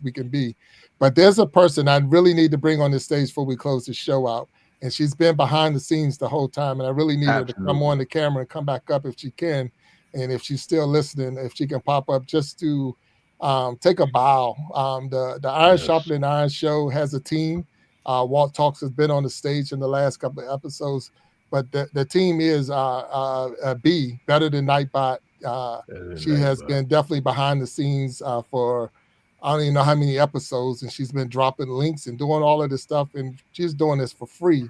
we can be. But there's a person I really need to bring on this stage before we close the show out, and she's been behind the scenes the whole time, and I really need her to come on the camera and come back up if she can, and if she's still listening, if she can pop up just to take a bow. The Iron Sharpening Iron show has a team. Walt Talks has been on the stage in the last couple of episodes. But the team is B, Better Than Nightbot. She has been definitely behind the scenes for I don't even know how many episodes, and she's been dropping links and doing all of this stuff, and she's doing this for free.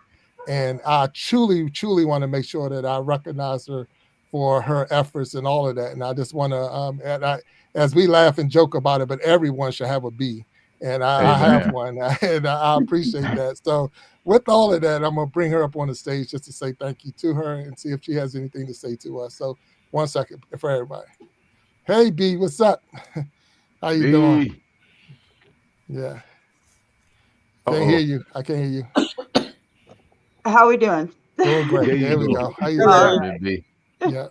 And I truly, truly want to make sure that I recognize her for her efforts and all of that. And I just want to, as we laugh and joke about it, but everyone should have a B. And I have one, and I appreciate that. So with all of that, I'm going to bring her up on the stage just to say thank you to her and see if she has anything to say to us. So 1 second for everybody. Hey, B, what's up? How you doing? Yeah. Can't hear you. I can't hear you. How we doing? Doing great. There we go. How you doing, B? Yeah.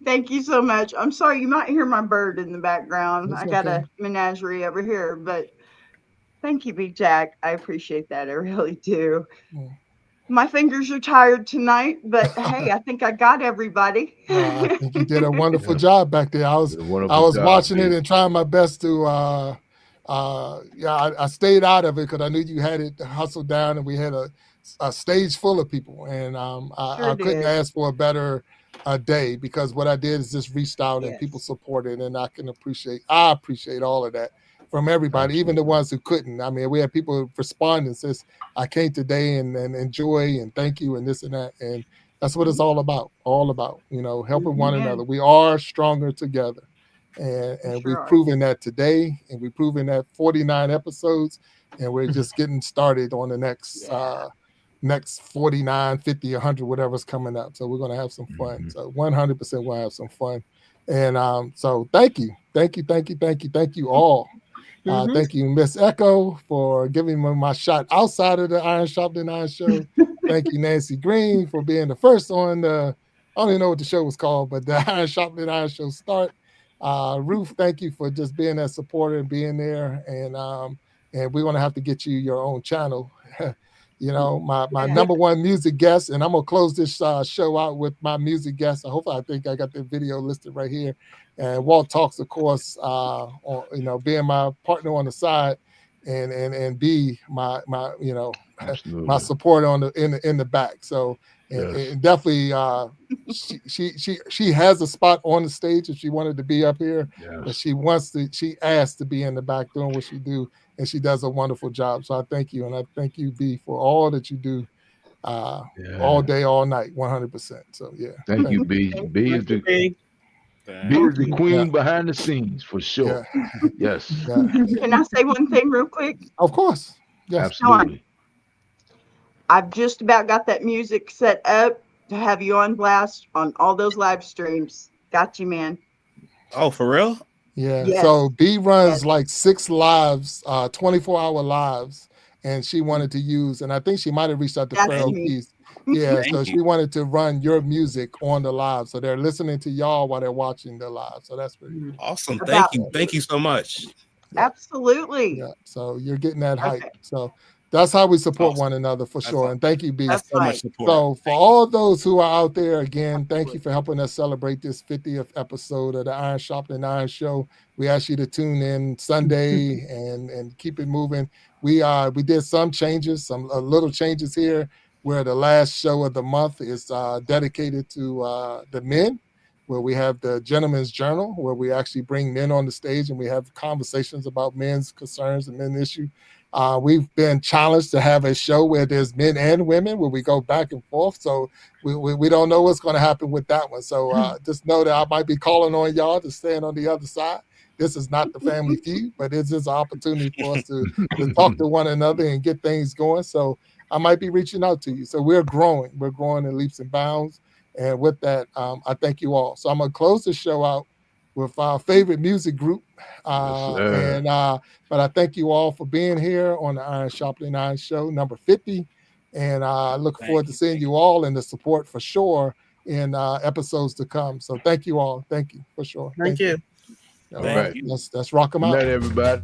Thank you so much. I'm sorry, you might hear my bird in the background. That's I got okay. a menagerie over here, but thank you, Big Jack. I appreciate that. I really do. My fingers are tired tonight, but hey, I think I got everybody. I think you did a wonderful job back there. I was watching it and trying my best to I stayed out of it because I knew you had it hustled down, and we had a stage full of people, and I couldn't ask for a better day, because what I did is just reached out and people supported, and I appreciate all of that from everybody, even the ones who couldn't. I mean, we had people respond and says, I came today and enjoy and thank you and this and that. And that's what it's all about, helping one another. We are stronger together. And we've proven that today, and we've proven that 49 episodes, and we're just getting started on the next 49, 50, 100, whatever's coming up. So we're going to have some fun. So 100% we'll have some fun. And so thank you all. Thank you, Miss Echo, for giving me my shot outside of the Iron Sharpening Iron show. Thank you, Nancy Green, for being the first on the, I don't even know what the show was called, but the Iron Sharpening Iron show start. Ruth, thank you for just being that supporter and being there. And we're going to have to get you your own channel. My number one music guest, and I'm going to close this show out with my music guest. I think I got the video listed right here. And Walt Talks, of course, being my partner on the side, and B, my my support in the back. So and definitely she has a spot on the stage if she wanted to be up here, but she asked to be in the back doing what she do, and she does a wonderful job. So I thank you, and I thank you, B, for all that you do all day, all night, 100%. So thank you, B. B is the queen behind the scenes for sure. Yes. Can I say one thing real quick? Of course. Yes. Absolutely. I've just about got that music set up to have you on blast on all those live streams. Got you, man. Oh, for real? Yeah. Yes. So B runs like 6 lives, 24-hour lives, and she wanted to use, and I think she might have reached out to Pharaoh Keys. Yeah. So she wanted to run your music on the live. So they're listening to y'all while they're watching the live. So that's pretty cool. Awesome. Thank you. Thank you so much. Yeah. Absolutely. Yeah. So you're getting that hype. So that's how we support one another for sure. And thank you, B. That's so much support. So for all those who are out there, again, thank you for helping us celebrate this 50th episode of the Iron Sharpening Iron Show. We ask you to tune in Sunday and keep it moving. We did some changes, some little changes here, where the last show of the month is dedicated to the men, where we have the Gentleman's Journal, where we actually bring men on the stage and we have conversations about men's concerns and men's issues. We've been challenged to have a show where there's men and women, where we go back and forth. So we don't know what's going to happen with that one. So just know that I might be calling on y'all to stand on the other side. This is not the Family Feud, but it's just an opportunity for us to talk to one another and get things going. So I might be reaching out to you. So we're growing. We're growing in leaps and bounds. And with that, I thank you all. So I'm going to close the show out with our favorite music group. But I thank you all for being here on the Iron Sharpening Iron Show, number 50. And I look forward to seeing you all and the support for sure in episodes to come. So thank you all. Thank you for sure. Thank you. All right. Let's rock them out. Good night, everybody.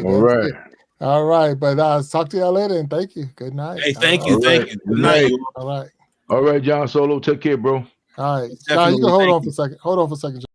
All right. All right. But talk to y'all later and thank you. Good night. Hey, thank you. Thank you. Good night. All right. All right, John Solo. Take care, bro. All right. John, you can hold on for a second. Hold on for a second, John.